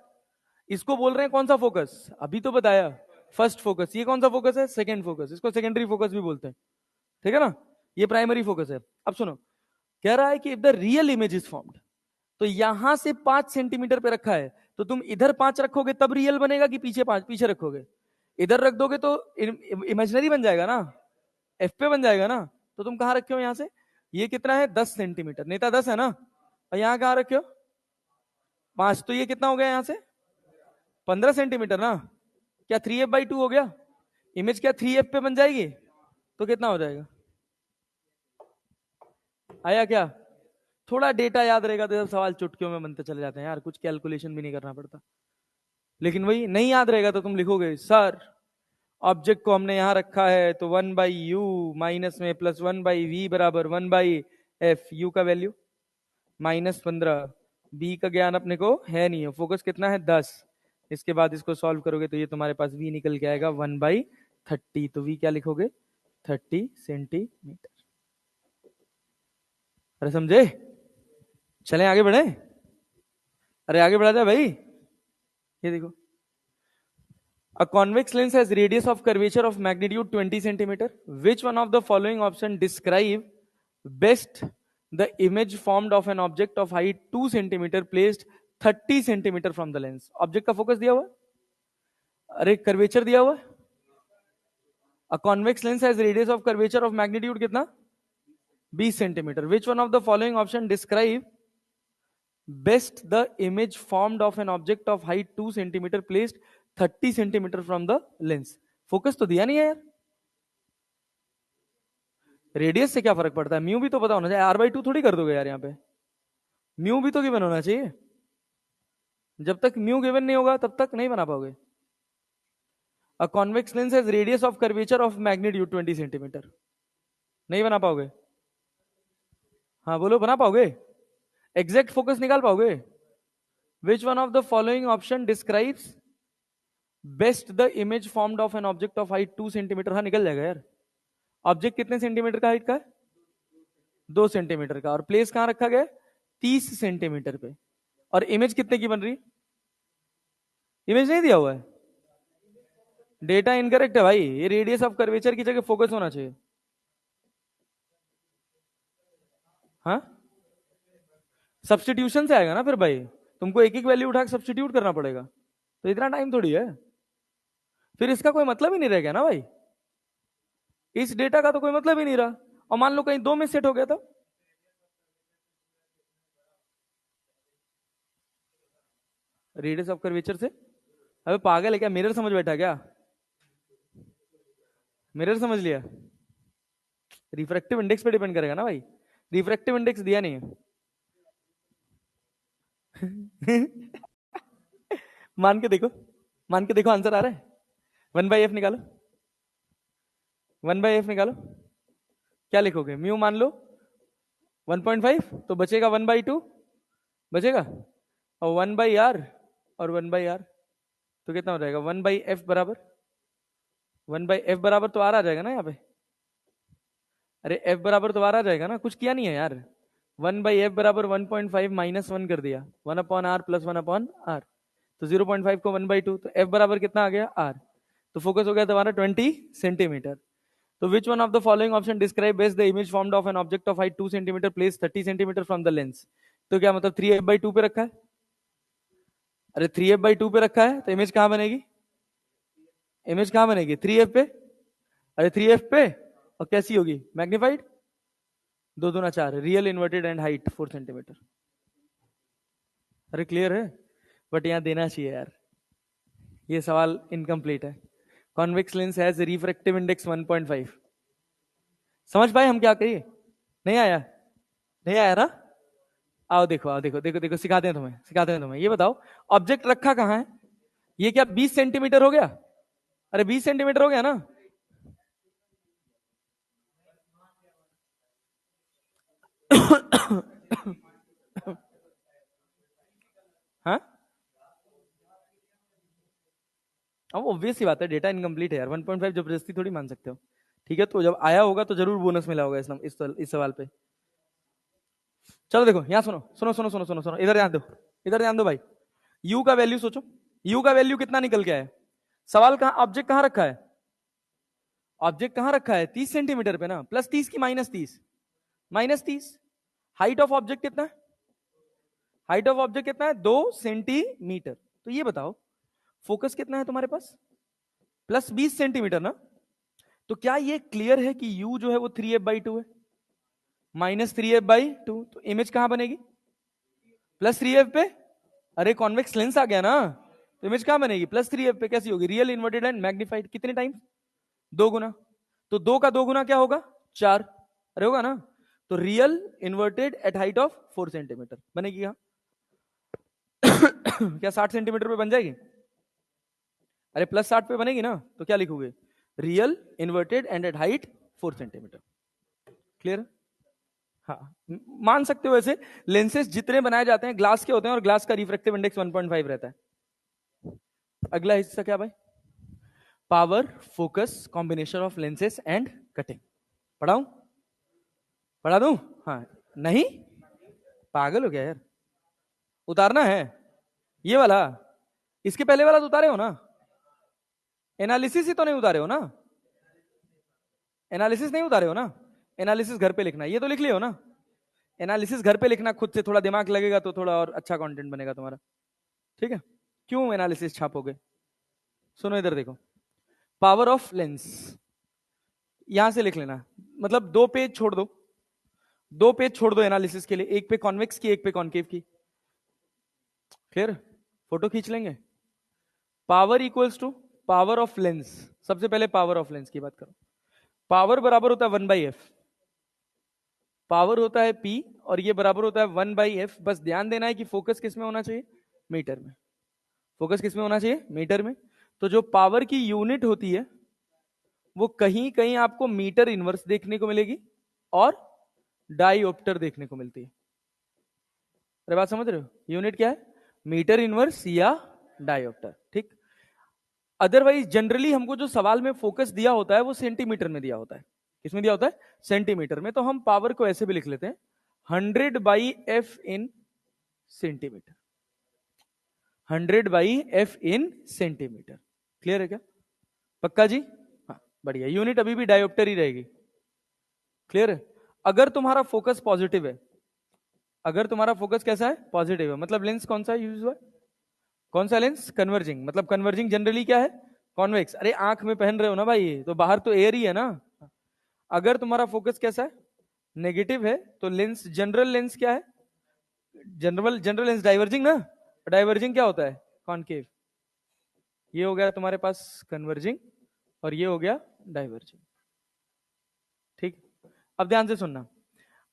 इसको बोल रहे हैं कौन सा फोकस? अभी तो बताया, फर्स्ट फोकस। ये कौन सा फोकस है? Second focus. इसको सेकेंडरी फोकस भी बोलते हैं, ठीक है ना। ये प्राइमरी फोकस है। अब सुनो, कह रहा है कि if the real image is formed, तो यहां से 5 सेंटीमीटर पे रखा है, तो तुम इधर 5 रखोगे तब रियल बनेगा कि पीछे 5 पीछे रखोगे? इधर रख दोगे तो इमेजनरी बन जाएगा ना, एफ पे बन जाएगा ना। तो तुम कहां रखे हो? यहां से ये कितना है? 10 सेंटीमीटर, नेता 10 है ना, और यहां कहां रखे हो? 5। तो ये कितना हो गया? यहां से 15 सेंटीमीटर ना। क्या 3f/2 हो गया? इमेज क्या 3f पे बन जाएगी? तो कितना हो जाएगा? आया क्या? थोड़ा डेटा याद रहेगा तो सवाल चुटकियों में बनते चले जाते हैं यार, कुछ कैलकुलेशन भी नहीं करना पड़ता। लेकिन वही नहीं याद रहेगा तो तुम लिखोगे सर ऑब्जेक्ट को हमने यहां रखा है, तो 1/u माइनस में +1/v बराबर 1/f। u का वैल्यू -15। b का ज्ञान अपने को है नहीं है। फोकस कितना है? 10। इसके बाद इसको सॉल्व करोगे तो ये तुम्हारे पास v निकल के आएगा 1/30। तो v क्या लिखोगे? 30 सेंटीमीटर। अरे समझे? चलें आगे बढ़े? अरे आगे बढ़ा जाए भाई। ये देखो, a convex lens has radius of curvature of magnitude 20 centimeter. Which one of the following option describe best the image formed of an object of height 2 centimeter placed 30 centimeter from the lens? Object का focus दिया हुआ है, अरे curvature दिया हुआ है। A convex lens has radius of curvature of magnitude कितना? 20 centimetre. Which one of the following option describe best the image formed of an object of height 2 centimeter placed 30 centimetre from the lens? Focus तो दिया नहीं है यार। Radius से क्या फर्क पड़ता है? म्यू भी तो पता होना चाहिए। r/2 थोड़ी कर दोगे यार, यहाँ पे म्यू भी तो गिवन होना चाहिए। जब तक म्यू गिवन नहीं होगा तब तक नहीं बना पाओगे। A convex lens has radius of curvature of magnitude 20 centimetre. नहीं बना पाओगे? हाँ बोलो, बना पाओगे? एग्जैक्ट फोकस निकाल पाओगे? Which one of the following option describes best the image formed of an object of height 2 centimetre. हाँ निकल जाएगा यार। ऑब्जेक्ट कितने सेंटीमीटर का हाइट का है? 2 सेंटीमीटर का। और प्लेस कहां रखा गया? 30 सेंटीमीटर पे। और इमेज कितने की बन रही? इमेज नहीं दिया हुआ है। डेटा इनकरेक्ट है भाई। ये रेडियस ऑफ कर्वेचर की जगह फोकस होना चाहिए। हाँ सब्सटीट्यूशन से आएगा ना फिर भाई। तुमको एक एक वैल्यू उठा के सब्सटीट्यूट करना पड़ेगा, तो इतना टाइम थोड़ी है। फिर इसका कोई मतलब ही नहीं रह गया ना भाई। इस डेटा का तो कोई मतलब ही नहीं रहा। और मान लो कहीं दो में सेट हो गया तो रेडियस ऑफ कर्वेचर से। अबे पागल है क्या? मिरर समझ बैठा क्या? मिरर समझ लिया? रिफ्रैक्टिव इंडेक्स पे डिपेंड करेगा ना भाई। रिफ्रैक्टिव इंडेक्स दिया नहीं है। मान के देखो, मान के देखो आंसर आ रहा है। 1/f निकालो, 1/f निकालो। क्या लिखोगे? म्यू मान लो 1.5, तो बचेगा 1/2 बचेगा। और 1/r और 1/r, तो कितना हो जाएगा? 1/f बराबर 1/f बराबर तो आर आ जाएगा ना यहाँ पे। अरे f बराबर तो आर आ जाएगा ना। कुछ किया नहीं है यार। 1/f बराबर 1.5 माइनस 1 कर दिया, 1/r प्लस 1/r। तो 0.5 को 1/2, तो f बराबर कितना आ गया? r। तो फोकस हो गया तुम्हारा 20 सेंटीमीटर। तो which one of the following option describe best the image formed of an object of height 2 centimetre place 30 centimetre from the lens. तो क्या मतलब 3f/2 पे रखा है? अरे 3f/2 पे रखा है तो इमेज कहां बनेगी? इमेज कहां बनेगी? 3f पे। अरे 3f पे। और कैसी होगी? मैग्नीफाइड। 2 दूना 4, real inverted and height 4 centimetre. अरे क्लियर है? बट यहां देना चाहिए यार। ये सवाल इनकम्प्लीट है। Convex lens has refractive index 1.5। समझ पाए हम क्या कहिए? नहीं आया? नहीं आया ना? आओ देखो, आओ देखो, देखो देखो, सिखाते हैं तुम्हें, सिखाते हैं तुम्हें। ये बताओ, ऑब्जेक्ट रखा कहां है? ये क्या 20 सेंटीमीटर हो गया? अरे 20 सेंटीमीटर हो गया ना? हाँ अब ऑब्वियस सी बात है, डेटा इनकम्प्लीट है यार। 1.5 जबरदस्ती थोड़ी मान सकते हो। ठीक है, तो जब आया होगा तो जरूर बोनस मिला होगा इस सवाल पे। चलो देखो यहां सुनो, सुनो सुनो सुनो सुनो सुनो, इधर ध्यान दो, इधर ध्यान दो भाई। यू का वैल्यू सोचो, यू का वैल्यू कितना निकल के आया? सवाल कहां, ऑब्जेक्ट कहां रखा है? ऑब्जेक्ट कहां रखा है? 30 सेंटीमीटर पे ना। प्लस 30 की -30? -30। हाइट ऑफ ऑब्जेक्ट कितना है? हाइट ऑफ ऑब्जेक्ट कितना है? 2 सेंटीमीटर। तो ये बताओ फोकस कितना है तुम्हारे पास? +20 सेंटीमीटर ना। तो क्या ये क्लियर है कि u जो है वो 3f/2 है? -3f/2, तो इमेज कहां बनेगी? +3f पे। अरे कॉन्वेक्स लेंस आ गया ना, तो इमेज कहां बनेगी? +3f पे। कैसी होगी? Real inverted and magnified. कितने टाइम? 2 गुना। तो 2 का 2 गुना क्या होगा? 4। अरे होगा ना। तो real inverted at height of 4 centimetre बनेगी क्या? क्या 60 सेंटीमीटर पे बन जाएगी? अरे +60 पे बनेगी ना। तो क्या लिखोगे? Real inverted and at height 4 centimetre. Clear? हाँ मान सकते हो। ऐसे लेंसेज जितने बनाए जाते हैं ग्लास के होते हैं, और ग्लास का रिफ्रैक्टिव इंडेक्स 1.5 रहता है। अगला हिस्सा क्या भाई? Power, focus, combination of lenses and cutting. पढ़ाऊं? पढ़ा दूं? हाँ। नहीं, पागल हो गया यार। उतारना है ये वाला? इसके पहले वाला तो उतारे हो ना? एनालिसिस ही तो नहीं उतारे हो ना? एनालिसिस नहीं उतारे हो ना? एनालिसिस घर पे लिखना, ये तो लिख लियो हो ना? एनालिसिस घर पे लिखना, खुद से थोड़ा दिमाग लगेगा तो थोड़ा और अच्छा कंटेंट बनेगा तुम्हारा। ठीक है? क्यों एनालिसिस छापोगे? सुनो इधर देखो, पावर ऑफ लेंस यहां से लिख लेना। मतलब 2 पेज छोड़ दो, 2 पेज छोड़ दो एनालिसिस के लिए, एक पे कॉन्वेक्स की, एक पे कॉन्केव की। क्लियर? फोटो खींच लेंगे। Power equals to power of lens. सबसे पहले पावर ऑफ लेंस की बात करो। पावर बराबर होता है 1/f। पावर होता है P, और ये बराबर होता है 1/f। बस ध्यान देना है कि फोकस किस में होना चाहिए? मीटर में। फोकस किस में होना चाहिए? मीटर में। तो जो पावर की यूनिट होती है वो कहीं कहीं आपको मीटर इनवर्स देखने को मिलेगी, और डाईऑप्टर देखने को मिलती है। अरे बात समझ रहे हो? यूनिट क्या है? मीटर इनवर्स या डाईऑप्टर। ठीक। अदरवाइज जनरली हमको जो सवाल में फोकस दिया होता है वो सेंटीमीटर में दिया होता है। किसमें दिया होता है? सेंटीमीटर में। तो हम पावर को ऐसे भी लिख लेते हैं 100/f इन सेंटीमीटर। 100/f इन सेंटीमीटर। क्लियर है क्या? पक्का जी? हाँ बढ़िया। यूनिट अभी भी डायोप्टर ही रहेगी। क्लियर है? अगर तुम्हारा फोकस पॉजिटिव है, अगर तुम्हारा फोकस कैसा है? पॉजिटिव है, मतलब लेंस कौन सा यूज हुआ? कौन सा लेंस? कन्वर्जिंग। मतलब कन्वर्जिंग जनरली क्या है? कॉन्वेक्स। अरे आंख में पहन रहे हो ना भाई, तो बाहर तो एयर ही है ना। अगर तुम्हारा फोकस कैसा है? नेगेटिव है, तो लेंस, जनरल लेंस क्या है? जनरल लेंस डाइवर्जिंग ना। डाइवर्जिंग क्या होता है? कॉनकेव। ये हो गया तुम्हारे पास कन्वर्जिंग, और ये हो गया डाइवर्जिंग। ठीक। अब ध्यान से सुनना,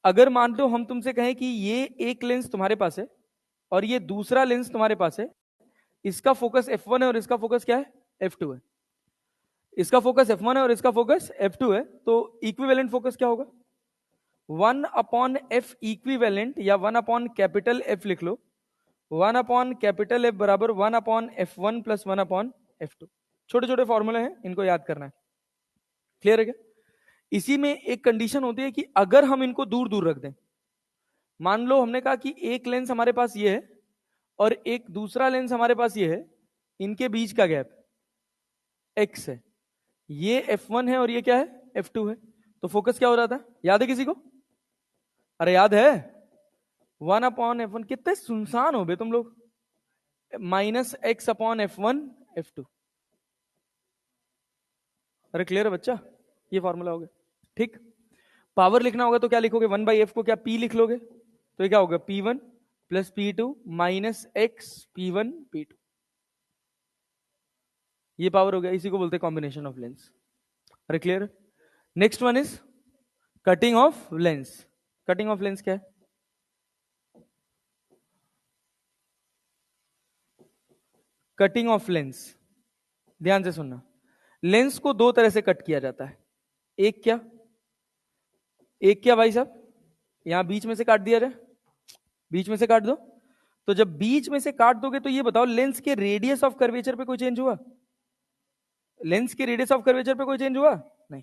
अगर मान लो हम तुमसे कहें कि ये एक लेंस तुम्हारे पास है और ये दूसरा लेंस तुम्हारे पास है, इसका फोकस f1 है और इसका फोकस क्या है? f2 है। इसका फोकस f1 है और इसका फोकस f2 है, तो इक्विवेलेंट फोकस क्या होगा? 1/f इक्विवेलेंट, या 1/कैपिटल F लिख लो। 1/कैपिटल F बराबर 1/f1 प्लस 1/f2। छोटे छोटे फॉर्मूले हैं, इनको याद करना है। क्लियर है क्या? इसी में एक कंडीशन होती है कि अगर हम इनको दूर दूर रख दें, मान लो हमने कहा कि एक लेंस हमारे पास ये है और एक दूसरा लेंस हमारे पास ये है, इनके बीच का गैप x है, ये f1 है और ये क्या है? f2 है। तो फोकस क्या हो रहा था? याद है किसी को? अरे याद है? 1/f1। कितने सुनसान हो बे तुम लोग। -x/f1 f2। अरे क्लियर है बच्चा? ये फॉर्मूला हो गया। ठीक। पावर लिखना होगा तो क्या लिखोगे? 1/f को क्या p लिख लोगे? तो ये क्या होगा? p1 plus p2 minus x p1 p2। ये पावर हो गया, इसी को बोलते हैं कॉम्बिनेशन ऑफ लेंस। अरे clear? Next one is cutting of lens. Cutting of lens क्या है? कटिंग ऑफ लेंस, ध्यान से सुनना, लेंस को दो तरह से कट किया जाता है। एक क्या? एक क्या भाई साहब? यहां बीच में से काट दिया जाए, बीच में से काट दो। तो जब बीच में से काट दोगे तो ये बताओ, लेंस के रेडियस ऑफ कर्वेचर पे कोई चेंज हुआ? लेंस के रेडियस ऑफ कर्वेचर पे कोई चेंज हुआ? नहीं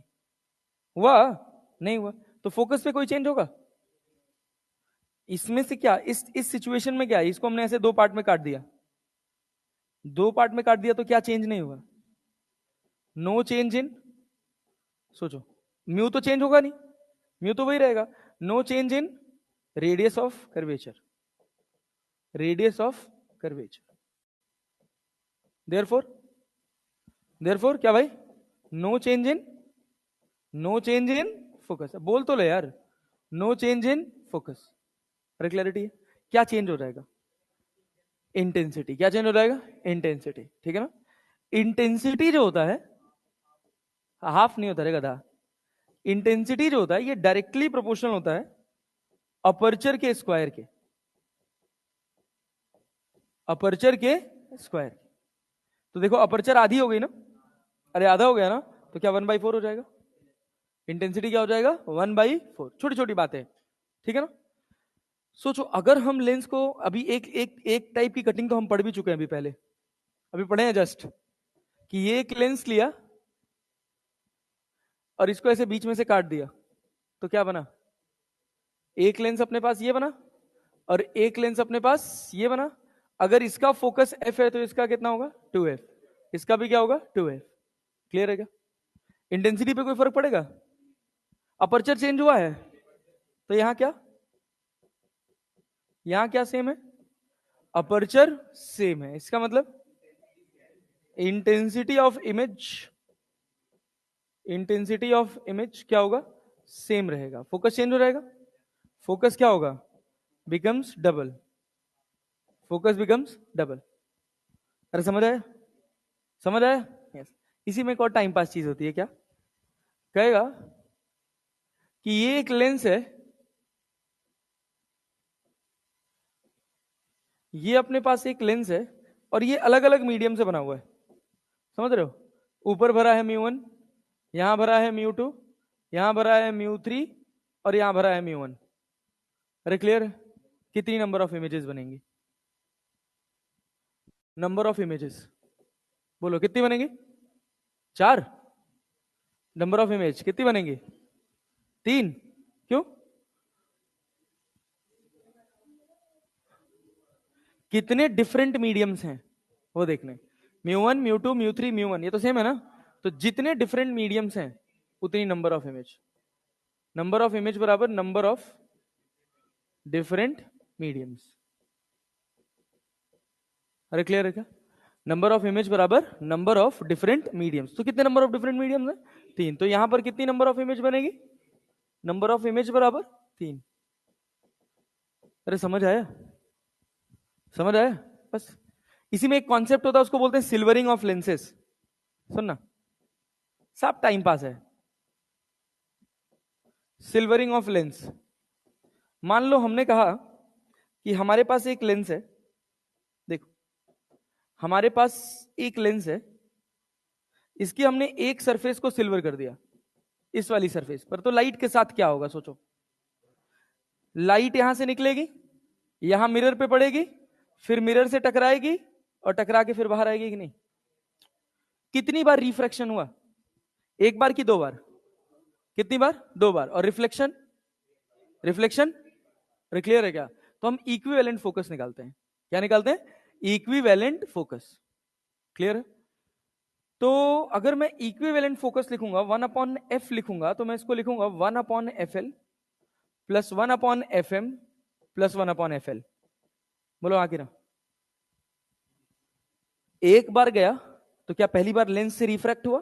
हुआ। नहीं हुआ। तो फोकस पे कोई चेंज होगा? इसमें से क्या, इस सिचुएशन में क्या है? इसको हमने ऐसे दो पार्ट में काट दिया, दो पार्ट में काट दिया, तो क्या चेंज नहीं हुआ? नो चेंज इन, सोचो, म्यू तो चेंज होगा नहीं, म्यू तो वही रहेगा। No change in radius of curvature, radius of curvature. Therefore, therefore क्या भाई? No change in, no change in focus. बोल तो ले यार, नो चेंज इन फोकस। अरे क्लैरिटी है? क्या चेंज हो जाएगा? इंटेंसिटी। क्या चेंज हो जाएगा? इंटेंसिटी। ठीक है ना? इंटेंसिटी जो होता है, हाफ नहीं होता रे गधा। इंटेंसिटी जो होता है ये डायरेक्टली प्रोपोर्शनल होता है अपर्चर के स्क्वायर के, अपर्चर के स्क्वायर। तो देखो अपर्चर आधी हो गई ना, अरे आधा हो गया ना, तो क्या 1/4 हो जाएगा? इंटेंसिटी क्या हो जाएगा? 1/4। छोटी छोटी बातें, ठीक है ना? सोचो अगर हम लेंस को, अभी एक एक एक टाइप की कटिंग तो हम पढ़ भी चुके हैं अभी पहले, अभी पढ़े हैं जस्ट, कि ये एक लेंस लिया और इसको ऐसे बीच में से काट दिया, तो क्या बना? एक लेंस अपने पास ये बना और एक लेंस अपने पास ये बना। अगर इसका फोकस f है तो इसका कितना होगा? 2f। इसका भी क्या होगा? 2f। क्लियर है क्या? इंटेंसिटी पे कोई फर्क पड़ेगा? अपर्चर चेंज हुआ है, तो यहां क्या, यहां क्या सेम है? अपर्चर सेम है। इसका मतलब intensity of image, intensity of image क्या होगा? सेम रहेगा। फोकस चेंज हो जाएगा, फोकस क्या होगा? Becomes double, focus becomes double. अरे समझ आया? समझ आया? यस। इसी में एक और टाइम पास चीज होती है, क्या कहेगा कि ये एक लेंस है, ये अपने पास एक लेंस है और ये अलग अलग मीडियम से बना हुआ है। समझ रहे हो? ऊपर भरा है μ1, यहां भरा है μ2, यहां भरा है μ3 और यहां भरा है μ1। अरे क्लियर? कितनी नंबर ऑफ इमेजेस बनेंगी? नंबर ऑफ इमेजेस बोलो कितनी बनेगी? 4। नंबर ऑफ इमेज कितनी बनेंगी? 3। क्यों? कितने डिफरेंट मीडियम्स हैं वो देखने। μ1 μ2 μ3 μ1 ये तो सेम है ना। तो जितने डिफरेंट मीडियम्स हैं उतनी number of image. Number of image बराबर नंबर ऑफ डिफरेंट मीडियम्स। अरे क्लियर है क्या? नंबर ऑफ इमेज बराबर नंबर ऑफ डिफरेंट मीडियम्स। तो कितने नंबर ऑफ डिफरेंट मीडियम्स हैं? 3। तो यहां पर कितनी नंबर ऑफ इमेज बनेगी? नंबर ऑफ इमेज बराबर 3। अरे समझ आया? समझ आया? बस इसी में एक कॉन्सेप्ट होता है, उसको बोलते हैं सिल्वरिंग ऑफ लेंसेस। सुनना, सब टाइम पास है। Silvering of lens. मान लो हमने कहा कि हमारे पास एक लेंस है, देखो हमारे पास एक लेंस है, इसकी हमने एक सरफेस को सिल्वर कर दिया, इस वाली सरफेस पर। तो लाइट के साथ क्या होगा सोचो। लाइट यहां से निकलेगी, यहां मिरर पे पड़ेगी, फिर मिरर से टकराएगी और टकरा के फिर बाहर आएगी कि नहीं? कितनी बार रिफ्रैक्शन हुआ? एक बार कि 2 बार? कितनी बार? 2 बार। और रिफ्लेक्शन? रिफ्लेक्शन। क्लियर है क्या? तो हम इक्विवेलेंट फोकस निकालते हैं। क्या निकालते हैं? Equivalent focus. क्लियर है? तो अगर मैं इक्विवेलेंट फोकस लिखूंगा 1/f लिखूंगा, तो मैं इसको लिखूंगा 1/fl plus 1/fm plus 1/fl। बोलो आगे ना। एक बार गया तो क्या पहली बार लेंस से रिफ्रैक्ट हुआ?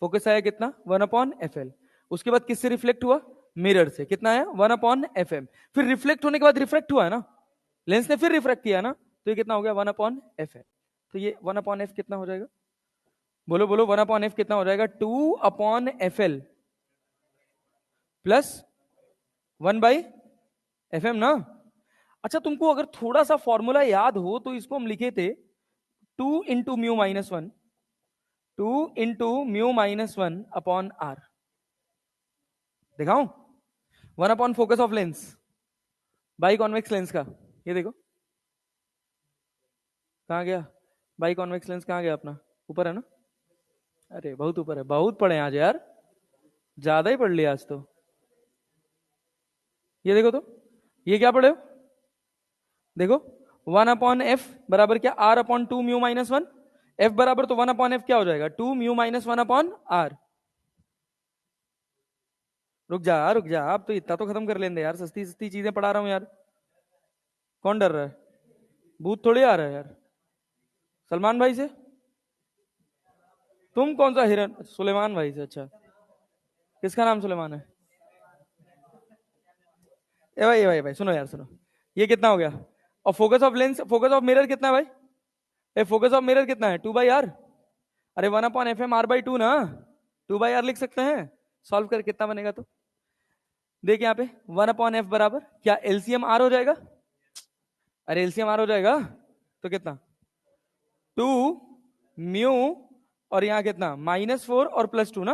फोकस आया कितना? 1/fl। उसके बाद किससे रिफ्लेक्ट हुआ? मिरर से। कितना आया? 1/fm। फिर रिफ्लेक्ट होने के बाद रिफ्रैक्ट हुआ है ना, लेंस ने फिर रिफ्रैक्ट किया ना, तो ये कितना हो गया? 1/fl। तो ये 1/f कितना हो जाएगा? बोलो बोलो 1/f कितना हो जाएगा? 2/fl प्लस 1/fm ना। अच्छा तुमको अगर थोड़ा सा फॉर्मूला याद हो तो इसको हम लिखे थे 2 into mu minus 1, 2 into mu minus 1 upon r. दिखाऊं? 1 upon focus of lens by convex lens का। ये देखो कहां गया बाई कॉन्वेक्स लेंस, कहां गया अपना? ऊपर है ना? अरे बहुत ऊपर है, बहुत पढ़े आज यार, ज्यादा ही पढ़ लिया आज तो। ये देखो तो, ये क्या पढ़े हो? देखो 1/f बराबर क्या? r/2 mu minus 1। f बराबर तो 1/f क्या हो जाएगा? 2 म्यू माइनस 1/r। रुक जा रुक जा, आप तो इतना तो खत्म कर लेंगे यार, सस्ती सस्ती चीजें पढ़ा रहा हूं यार। कौन डर रहा है? भूत थोड़ी आ रहा है यार। सलमान भाई से? तुम कौन सा हिरन? सुलेमान भाई से? अच्छा, किसका नाम सुलेमान है? ए भाई भाई सुनो यार सुनो, ये कितना हो गया? और focus of lens, focus of mirror कितना है भाई? ए फोकस ऑफ मिरर कितना है? 2/r। अरे 1/fm r/2 ना, 2/r लिख सकते हैं। सॉल्व कर कितना बनेगा? तो देख यहाँ पे 1/f बराबर क्या? एलसीएम आर हो जाएगा। अरे एलसीएम आर हो जाएगा तो कितना? 2 म्यू और यहाँ कितना? -4 और +2 ना,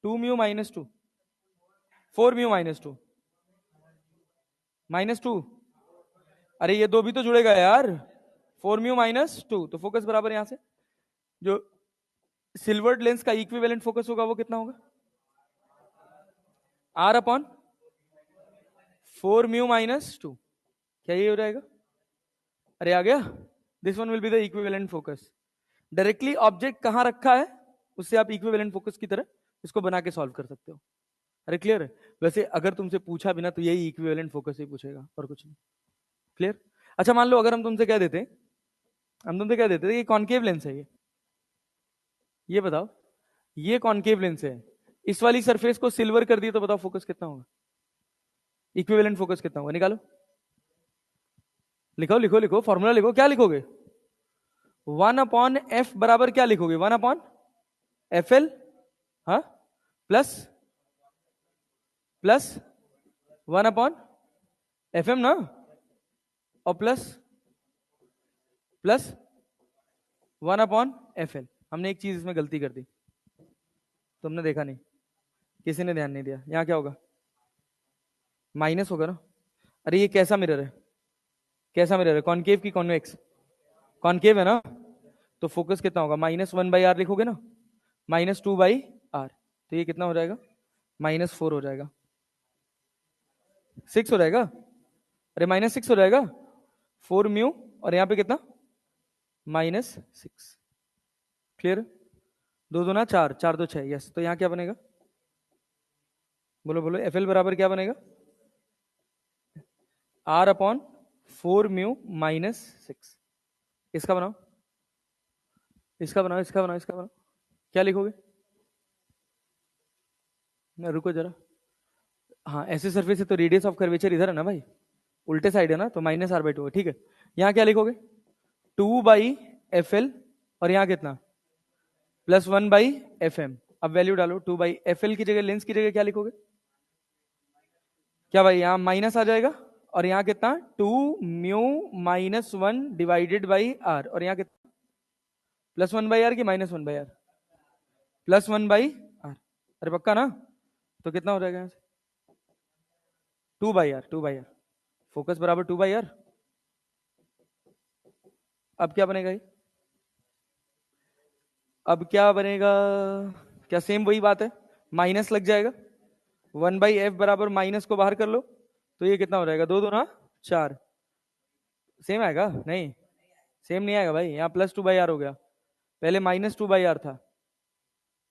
2 म्यू -2, 4 म्यू -2 -2। अरे ये दो भी तो जुड़ेगा यार, 4 म्यू -2। तो फोकस बराबर यहां से जो सिल्वर्ड लेंस का इक्विवेलेंट फोकस होगा वो कितना होगा? r/4 mu -2। क्या ये हो जाएगा? अरे आ गया। This one will be the equivalent focus. Directly object कहां रखा है उससे आप इक्विवेलेंट फोकस की तरह इसको बना के सॉल्व कर सकते हो। अरे क्लियर है? वैसे अगर तुमसे पूछा बिना तो यही इक्विवेलेंट फोकस ही पूछेगा और कुछ नहीं। क्लियर? अच्छा मान लो अगर हम तुमसे कह देते, हम तुमसे कह देते ये कॉनकेव लेंस है, ये बताओ ये कॉनकेव लेंस है, इस वाली सरफेस को सिल्वर कर दिए तो बताओ फोकस कितना होगा? इक्विवेलेंट फोकस कितना होगा? निकालो, लिखो लिखो लिखो, फॉर्मूला लिखो। क्या लिखोगे? 1/f बराबर क्या लिखोगे? 1/fl हाँ प्लस प्लस 1/fm ना, और प्लस प्लस 1/fl। हमने एक चीज इसमें गलती कर दी, तुमने देखा नहीं, किसी ने ध्यान नहीं दिया। यहां क्या होगा? माइनस होगा ना। अरे ये कैसा मिरर है? कैसा मिरर है? कॉनकेव की कॉन्वेक्स? कॉनकेव है ना। तो फोकस कितना होगा, -1/r लिखोगे ना, -2/r, तो ये कितना हो जाएगा, -4 हो जाएगा, 6 हो जाएगा, अरे -6 हो जाएगा, 4 म्यू, और यहाँ पे कितना, -6। Clear, 2 2 4, 4 2 6, yes. तो यहाँ क्या बनेगा, बोलो बोलो, FL बराबर क्या बनेगा, R/4 म्यू -6। इसका बनाओ, इसका बनाओ, इसका बनाओ, इसका बनाओ, क्या लिखोगे, रुको जरा, हाँ ऐसे सरफेस है तो रेडियस ऑफ कर्वेचर इधर है ना भाई, उल्टे साइड है ना, तो -r/2 है, ठीक है। यहाँ क्या लिखोगे, 2/FL, और यहाँ कितना, +1/FM। अब वैल्यू डालो, 2/FL की जगह, लेंस की जगह क्या लिखोगे, क्या भाई, यहाँ माइनस आ जाएगा, और यहाँ कितना, 2μ-1 / r, और यहाँ कितना, +1/r की -1/r, +1/r, अरे पक्का ना, तो कितना हो जाएगा यहाँ से, 2/r, 2/r, फोकस बराबर 2/r। अब क्या बनेगा ये, अब क्या बनेगा, क्या सेम वही बात है, माइनस लग जाएगा, 1/f बराबर माइनस को बाहर कर लो, तो ये कितना हो जाएगा, 2 2 4, सेम आएगा, नहीं सेम नहीं आएगा भाई, यहाँ +2/r हो गया, पहले -2/r था,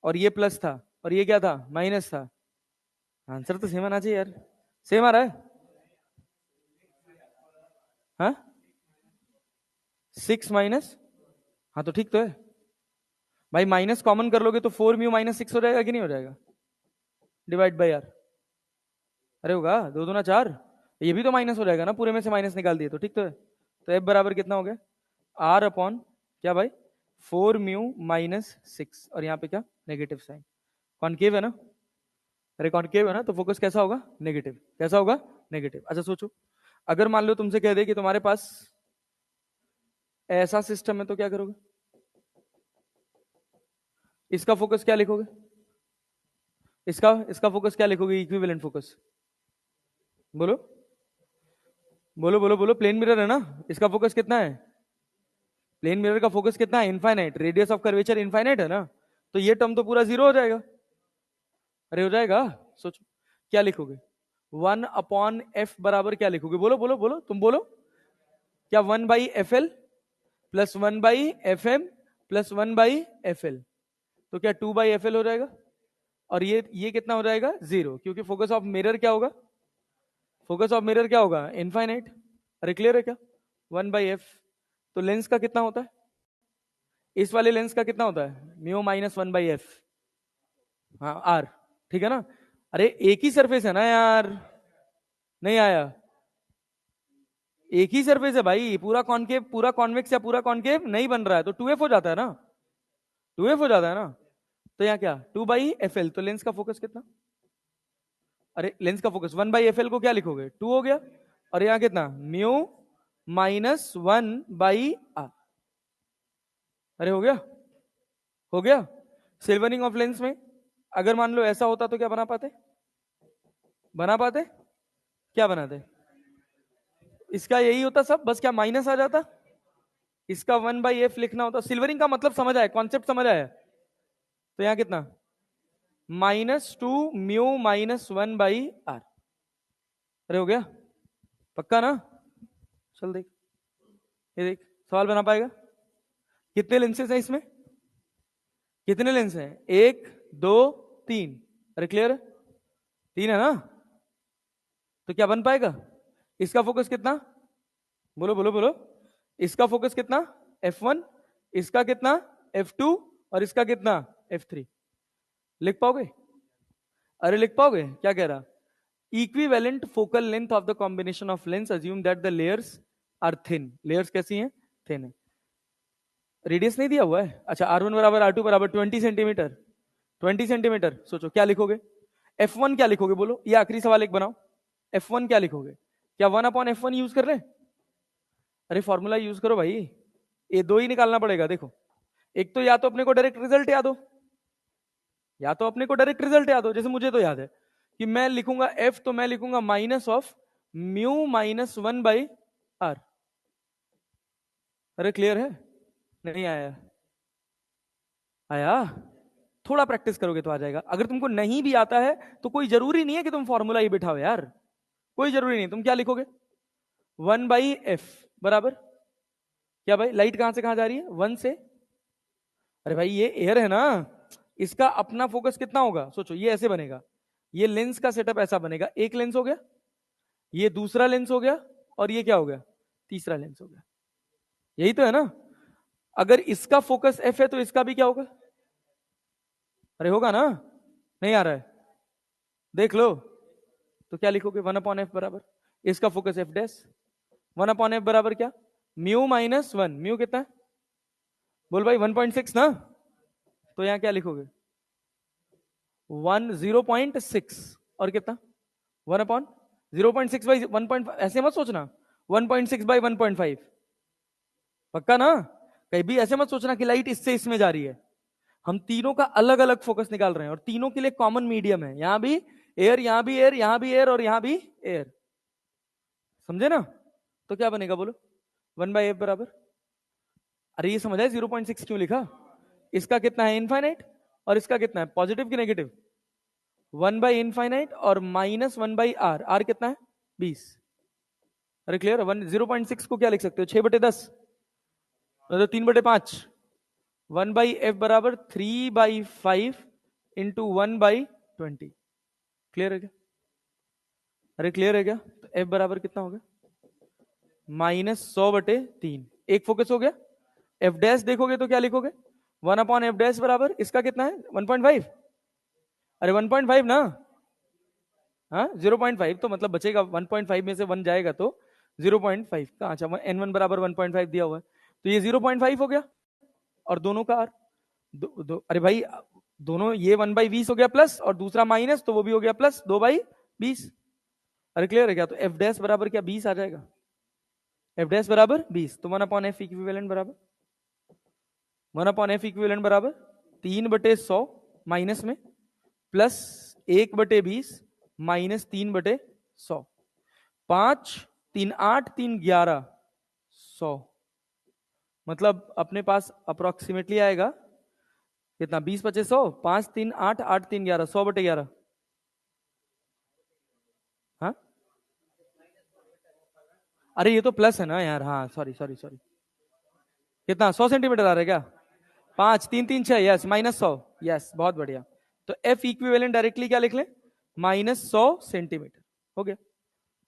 और ये प्लस था, और ये क्या था, माइनस था, आंसर तो सेम आना चाहिए यार, सेम आ रहा है, हाँ 6 माइनस, हाँ तो ठीक तो है भाई, माइनस कॉमन कर लोगे तो 4μ -6 हो जाएगा कि नहीं हो जाएगा, /r, अरे होगा, 2 2 4, ये भी तो माइनस हो जाएगा ना, पूरे में से माइनस निकाल दिए तो ठीक तो है। तो f बराबर कितना हो गया, R/, क्या भाई, 4μ -6, और यहाँ पे क्या, नेगेटिव साइन, कॉन्केव है ना, अरे कॉन्केव है ना, तो फोकस कैसा होगा, नेगेटिव, कैसा होगा, नेगेटिव। अच्छा सोचो, अगर मान लो तुमसे कह दे कि तुम्हारे पास ऐसा सिस्टम है तो क्या करोगे, इसका फोकस क्या लिखोगे, इसका इसका फोकस क्या लिखोगे, इक्विवेलेंट फोकस, बोलो बोलो बोलो बोलो, प्लेन मिरर है ना, इसका फोकस कितना है, प्लेन मिरर का फोकस कितना है, infinite, radius of curvature infinite है ना, तो ये टर्म तो पूरा 0 हो जाएगा, अरे हो जाएगा, सोचो क्या लिखोगे, 1/f बराबर क्या लिखोगे, बोलो बोलो बोलो, तुम बोलो, क्या 1/FL + 1/FM + 1/FL, तो क्या 2/FL हो जाएगा, और ये कितना हो जाएगा, 0, क्योंकि फोकस ऑफ मिरर क्या होगा, फोकस ऑफ मिरर क्या होगा, इनफाइनाइट, अरे क्लियर है क्या, 1/f। तो लेंस का कितना होता है, इस वाले लेंस का कितना होता है, म्यू -1/f, हाँ आर, ठीक है ना, अरे एक ही सरफेस है ना यार, नहीं आया, एक ही सरफेस है भाई, पूरा कॉनकेव, पूरा कॉन्वेक्स या पूरा कॉनकेव नहीं बन रहा है, तो 2f हो जाता है ना, 2f हो जाता है ना, तो यहाँ क्या, 2/FL, तो लेंस का फोकस कितना, अरे लेंस का फोकस 1/FL को क्या लिखोगे, 2 हो गया, और यहाँ कितना, म्यू -1/r, अरे हो गया, सिल्वरिंग ऑफ लेंस में अगर मान लो ऐसा होता तो क्या बना पाते, क्या बनाते, इसका यही होता सब, बस क्या माइनस आ जाता, इसका 1/f लिखना होता, सिल्वरिंग का मतलब समझ आया, कॉन्सेप्ट समझ आया, तो यहाँ कितना, -2μ -1/r, अरे हो गया, पक्का ना, चल देख, ये देख, सवाल बना पाएगा, कितने लेंसेज हैं इसमें, कितने लेंस हैं, 1 2 3, अरे क्लियर है, 3 है ना, तो क्या बन पाएगा, इसका फोकस कितना, बोलो बोलो बोलो, इसका फोकस कितना, f1, इसका कितना, f2, और इसका कितना, f3, लिख पाओगे, अरे लिख पाओगे, क्या कह रहा, equivalent focal length of the combination of lens assume that the layers are thin, layers कैसी हैं, थिन है, रेडियस नहीं दिया हुआ है, अच्छा R1 बराबर R2 बराबर 20 सेंटीमीटर, 20 सेंटीमीटर, सोचो क्या लिखोगे, f1 क्या लिखोगे, बोलो, ये आखिरी सवाल एक बनाओ, f1 क्या लिखोगे, क्या 1/f1 यूज कर रहे, अरे फॉर्मूला यूज करो भाई, ये दो ही निकालना पड़ेगा, देखो, एक तो या तो अपने को डायरेक्ट रिजल्ट याद हो, या तो अपने को डायरेक्ट रिजल्ट याद हो, जैसे मुझे तो याद है कि मैं लिखूंगा f, तो मैं लिखूंगा -μ -1/r, अरे क्लियर है, नहीं आया, आया? थोड़ा प्रैक्टिस करोगे तो आ जाएगा। अगर तुमको नहीं भी आता है तो कोई जरूरी नहीं है कि तुम फॉर्मूला ही बिठाओ यार, कोई जरूरी नहीं। तुम क्या लिखोगे? 1/f बराबर क्या भाई? लाइट कहां से कहां जा रही है? 1 से। अरे भाई ये एयर है ना, इसका अपना फोकस कितना होगा? सोचो, ये ऐसे बनेगा, ये लेंस का सेटअप ऐसा बनेगा, एक लेंस हो गया, ये दूसरा लेंस हो गया, और ये क्या हो गया? तीसरा लेंस हो गया। यही तो है ना? अगर इसका फोकस एफ है तो इसका भी क्या होगा? अरे होगा ना? नहीं आ रहा है? देख लो। तो क्या लिखोगे? 1/f बराबर, इसका फोकस एफ डैश, 1/f बराबर क्या? Mu minus 1। म्यू कितना है? बोल भाई 1.6 ना? तो यहां क्या लिखोगे? 0.6 और कितना? 1/0.6 बाई 1.5। ऐसे मत सोचना 1.6 बाई 1.5, पक्का ना? कहीं भी ऐसे मत सोचना कि लाइट इससे इसमें जा रही है। हम तीनों का अलग अलग फोकस निकाल रहे हैं और तीनों के लिए कॉमन मीडियम है। यहां भी एयर, यहां भी एयर, यहां भी एयर और यहां भी एयर। समझे ना? तो क्या बनेगा बोलो? 1/f बराबर, अरे ये समझ आए 0.6 क्यों लिखा? इसका कितना है? इनफाइनाइट। और इसका कितना है? पॉजिटिव की नेगेटिव? 1/इनफाइनाइट और -1/r। r कितना है? 20। अरे क्लियर है? 0.6 को क्या लिख सकते हो? 6/10, मतलब 3/5। 1/f बराबर 3/5 इंटू 1/20। क्लियर है क्या? अरे क्लियर है क्या? तो f बराबर कितना हो गया? -100/3। एक फोकस हो गया। एफ डैश देखोगे तो क्या लिखोगे? 1/f डैश बराबर इसका कितना है? 1.5। अरे 1.5 ना? हाँ 0.5 तो मतलब बचेगा, 1.5 में से 1 जाएगा तो 0.5 का। अच्छा, n1 बराबर 1.5 दिया हुआ है, तो ये 0.5 हो गया। और दोनों का r अरे भाई दोनों, ये 1/20 हो गया प्लस, और दूसरा माइनस, तो वो भी हो गया प्लस 2/20। अरे क्लियर है क्या? तो एफ डैश बराबर क्या? 20 आ जाएगा। एफ डैश बराबर 20, तो 1/f इक्विवेलेंट बराबर 1/f इक्विवेलेंट बराबर 3/100 माइनस में प्लस 1/20 माइनस 3/100। 5 3 8 3 11 100। मतलब अपने पास अप्रोक्सीमेटली आएगा कितना? 20/25 100, 5 3 8 8 3 11, 100/11। हाँ अरे ये तो प्लस है ना यार, हाँ सॉरी सॉरी सॉरी। कितना? 100 सेंटीमीटर आ रहा है क्या? 5 3 3 6, यस -100। यस बहुत बढ़िया। तो एफ इक्विवेलेंट डायरेक्टली क्या लिख लें? -100 सेंटीमीटर। हो गया,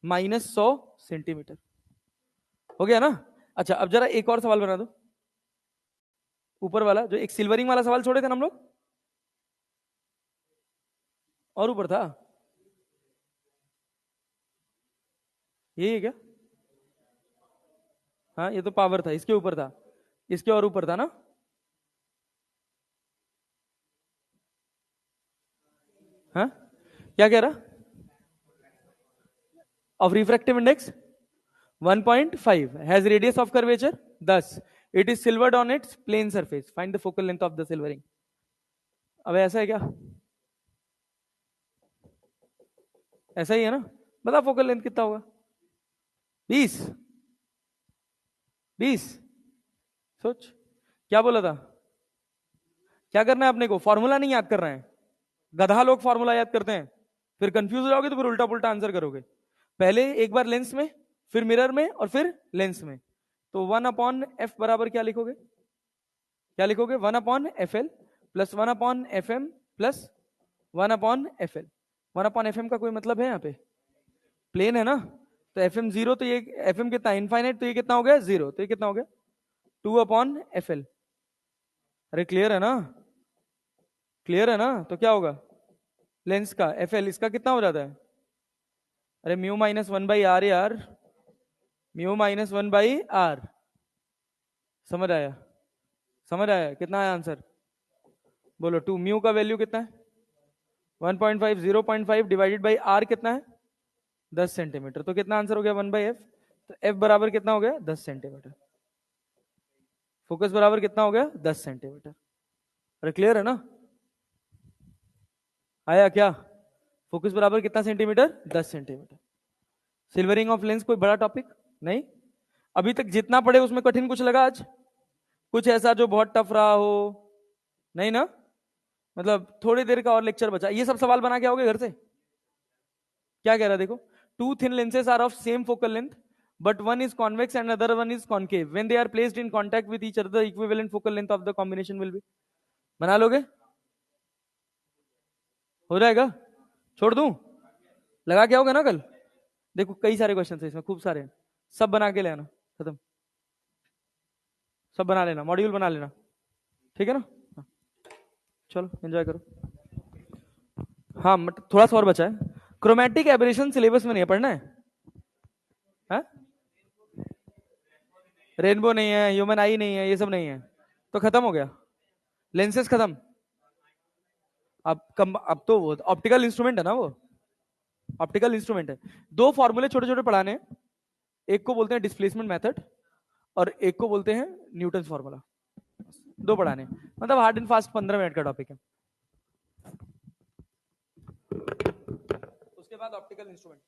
-100 सेंटीमीटर। हो गया ना? अच्छा अब जरा एक और सवाल बना दो, ऊपर वाला जो एक सिल्वरिंग वाला सवाल छोड़े थे ना हम लोग, और ऊपर था यही है क्या? हाँ ये तो पावर था, इसके ऊपर था, इसके और ऊपर था ना? हाँ क्या कह रहा? Of refractive index 1.5, has radius of curvature 10, it is silvered on its plane surface, find the focal length of the silvering. अब ऐसा है क्या? ऐसा ही है ना? बता फोकल लेंथ कितना होगा? 20? 20? सोच क्या बोला था। क्या करना है अपने को? फॉर्मूला नहीं याद कर रहे हैं। गधा लोग फॉर्मूला याद करते हैं, फिर कंफ्यूज हो जाओगे तो फिर उल्टा पुल्टा आंसर करोगे। पहले एक बार लेंस में, फिर मिरर में, और फिर लेंस में। तो 1/f बराबर क्या लिखोगे? क्या लिखोगे? 1/fl plus 1/fm plus 1/fl। 1/fm का कोई मतलब है यहाँ पे? प्लेन है ना? तो fm 0, तो ये fm कितना? इनफाइनाइट, तो ये कितना हो गया? 0, तो ये कितना हो गया? 2/fl। अरे क्लियर है ना? क्लियर है ना? तो क्या होगा? लेंस का fl इसका कितना हो जाता है? अरे म्यू -1/r यार, म्यू -1/r। समझ आया? समझ आया? कितना है आंसर? बोलो। 2 म्यू का वैल्यू कितना है? 1.5। 0.5 डिवाइडेड बाई आर कितना है? 10 सेंटीमीटर। तो कितना आंसर हो गया? 1/f। तो f बराबर कितना हो गया? 10 सेंटीमीटर। फोकस बराबर कितना हो गया? 10 सेंटीमीटर। अरे क्लियर है ना? आया क्या? फोकस बराबर कितना centimetre? 10 centimetre. Silvering of lens कोई बड़ा टॉपिक नहीं? अभी तक जितना पढ़े उसमें कठिन कुछ लगा आज? कुछ ऐसा जो बहुत टफ रहा हो? नहीं ना, मतलब थोड़ी देर का और लेक्चर बचा। ये सब सवाल बना के आओगे घर से? क्या कह रहा है देखो, two thin lenses are of same focal length but one is convex and other one is concave. When they are placed in contact with each other, the equivalent focal length of the combination will be. बना लोगे? हो जाएगा? छोड़ दूं? लगा के आओगे ना कल? देखो कई सारे क्वेश्चन है इसमें, खूब सारे हैं, सब बना के ले आना, खत्म, सब बना लेना, मॉड्यूल बना लेना, ठीक है ना? हाँ, चलो एंजॉय करो। हाँ थोड़ा सा और बचा है। क्रोमैटिक एबरेशन सिलेबस में नहीं है, पढ़ना है? रेनबो नहीं है, ह्यूमन आई नहीं है, ये सब नहीं है, तो खत्म हो गया, लेंसेज खत्म। अब तो ऑप्टिकल इंस्ट्रूमेंट है ना वो, ऑप्टिकल इंस्ट्रूमेंट है। दो फॉर्मूले छोटे छोटे पढ़ाने हैं, एक को बोलते हैं डिस्प्लेसमेंट मेथड और एक को बोलते हैं न्यूटन फॉर्मूला, दो पढ़ाने हैं। मतलब हार्ड एंड फास्ट 15 मिनट का टॉपिक है, उसके बाद ऑप्टिकल इंस्ट्रूमेंट।